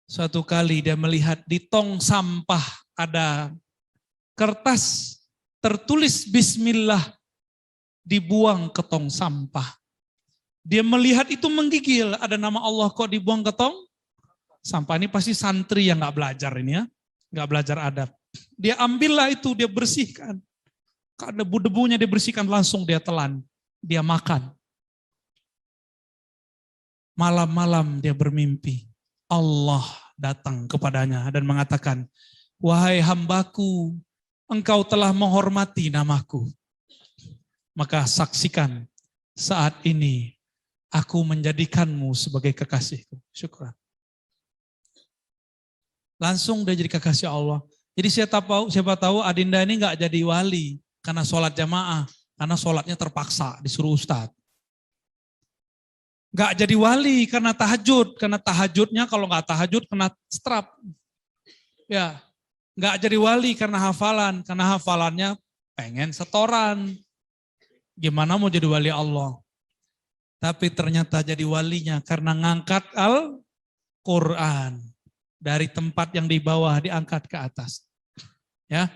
Suatu kali dia melihat di tong sampah ada kertas tertulis bismillah dibuang ke tong sampah. Dia melihat itu menggigil, ada nama Allah kok dibuang ke tong sampah. Ini pasti santri yang nggak belajar ini ya, nggak belajar adab. Dia ambillah itu, dia bersihkan. Ada debu-debunya dia bersihkan, langsung dia telan, dia makan. Malam-malam dia bermimpi, Allah datang kepadanya dan mengatakan, wahai hambaku, engkau telah menghormati namaku. Maka saksikan saat ini aku menjadikanmu sebagai kekasihku. Syukur. Langsung dia jadi kekasih Allah. Jadi siapa tahu Adinda ini nggak jadi wali karena sholat jamaah, karena sholatnya terpaksa disuruh ustadz. Nggak jadi wali karena tahajudnya kalau nggak tahajud kena strap. Ya. Nggak jadi wali karena hafalannya pengen setoran. Gimana mau jadi wali Allah? Tapi ternyata jadi walinya karena ngangkat Al-Quran. Dari tempat yang di bawah diangkat ke atas. Ya,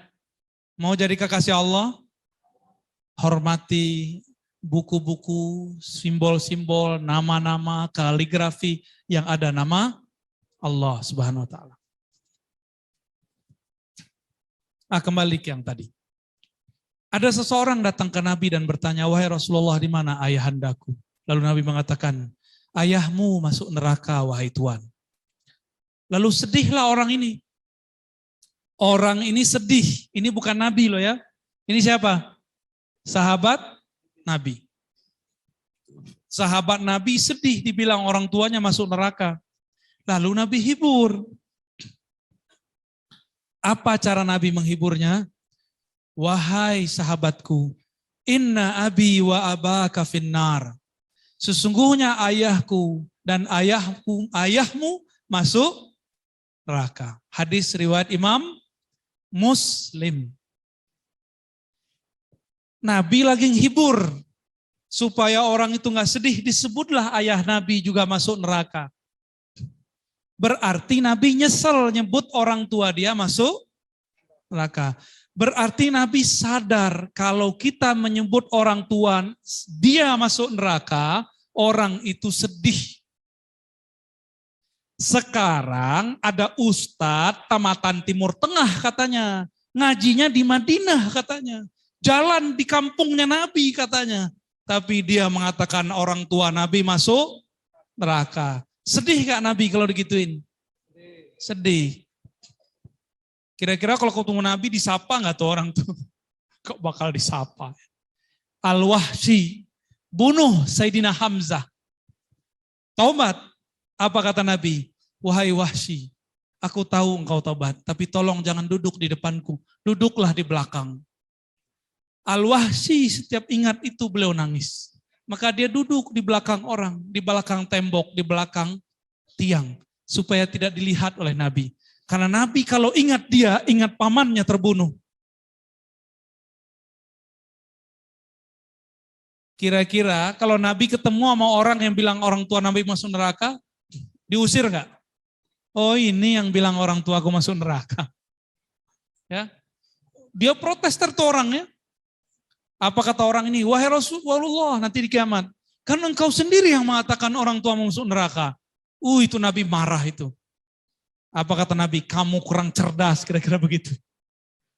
mau jadi kekasih Allah? Hormati buku-buku, simbol-simbol, nama-nama, kaligrafi yang ada nama Allah Subhanahu wa Ta'ala. Kembali ke yang tadi. Ada seseorang datang ke Nabi dan bertanya, wahai Rasulullah, di mana ayahandaku? Lalu Nabi mengatakan, ayahmu masuk neraka, wahai Tuhan. Lalu sedihlah orang ini. Orang ini sedih. Ini bukan Nabi loh ya. Ini siapa? Sahabat Nabi. Sahabat Nabi sedih dibilang orang tuanya masuk neraka. Lalu Nabi hibur. Apa cara Nabi menghiburnya? Wahai sahabatku, inna abi wa abaka finnar. Sesungguhnya ayahku dan ayahmu masuk neraka. Hadis riwayat Imam Muslim. Nabi lagi menghibur supaya orang itu nggak sedih, disebutlah ayah Nabi juga masuk neraka. Berarti Nabi nyesel nyebut orang tua dia masuk neraka. Berarti Nabi sadar kalau kita menyebut orang tua dia masuk neraka, orang itu sedih. Sekarang ada ustadz tamatan Timur Tengah katanya, ngajinya di Madinah katanya, jalan di kampungnya Nabi katanya, tapi dia mengatakan orang tua Nabi masuk neraka. Sedih gak Nabi kalau digituin? Sedih. Kira-kira kalau ketemu Nabi disapa gak tuh orang tuh? Kok bakal disapa? Al-Wahsy bunuh Sayyidina Hamzah. Taubat. Apa kata Nabi? Wahai Wahsy, aku tahu engkau taubat, tapi tolong jangan duduk di depanku. Duduklah di belakang. Al-Wahsy setiap ingat itu beliau nangis. Maka dia duduk di belakang orang, di belakang tembok, di belakang tiang. Supaya tidak dilihat oleh Nabi. Karena Nabi kalau ingat dia, ingat pamannya terbunuh. Kira-kira kalau Nabi ketemu sama orang yang bilang orang tua Nabi masuk neraka, diusir nggak? Oh ini yang bilang orang tua aku masuk neraka. Ya, dia protes tuh orangnya. Apa kata orang ini? Wahai Rasulullah, nanti di kiamat, kan engkau sendiri yang mengatakan orang tua masuk neraka. Itu Nabi marah itu. Apa kata Nabi? Kamu kurang cerdas, kira-kira begitu.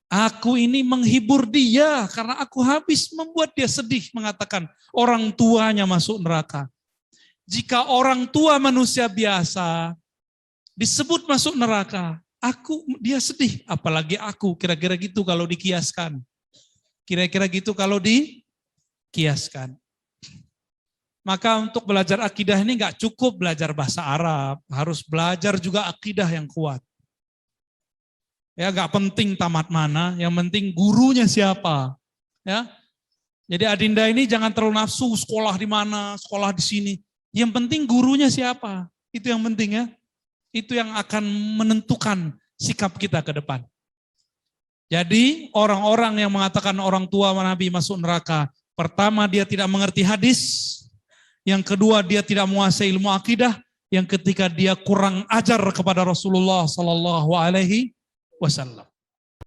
Aku ini menghibur dia karena aku habis membuat dia sedih mengatakan orang tuanya masuk neraka. Jika orang tua manusia biasa disebut masuk neraka, dia sedih, apalagi aku, kira-kira gitu kalau dikiaskan. Kira-kira gitu kalau dikiaskan. Maka untuk belajar akidah ini nggak cukup belajar bahasa Arab, harus belajar juga akidah yang kuat. Ya nggak penting tamat mana, yang penting gurunya siapa. Ya, jadi Adinda ini jangan terlalu nafsu sekolah di mana, sekolah di sini. Yang penting gurunya siapa, itu yang penting ya. Itu yang akan menentukan sikap kita ke depan. Jadi orang-orang yang mengatakan orang tua Nabi masuk neraka, pertama dia tidak mengerti hadis, yang kedua dia tidak menguasai ilmu akidah, yang ketiga dia kurang ajar kepada Rasulullah Sallallahu Alaihi Wasallam.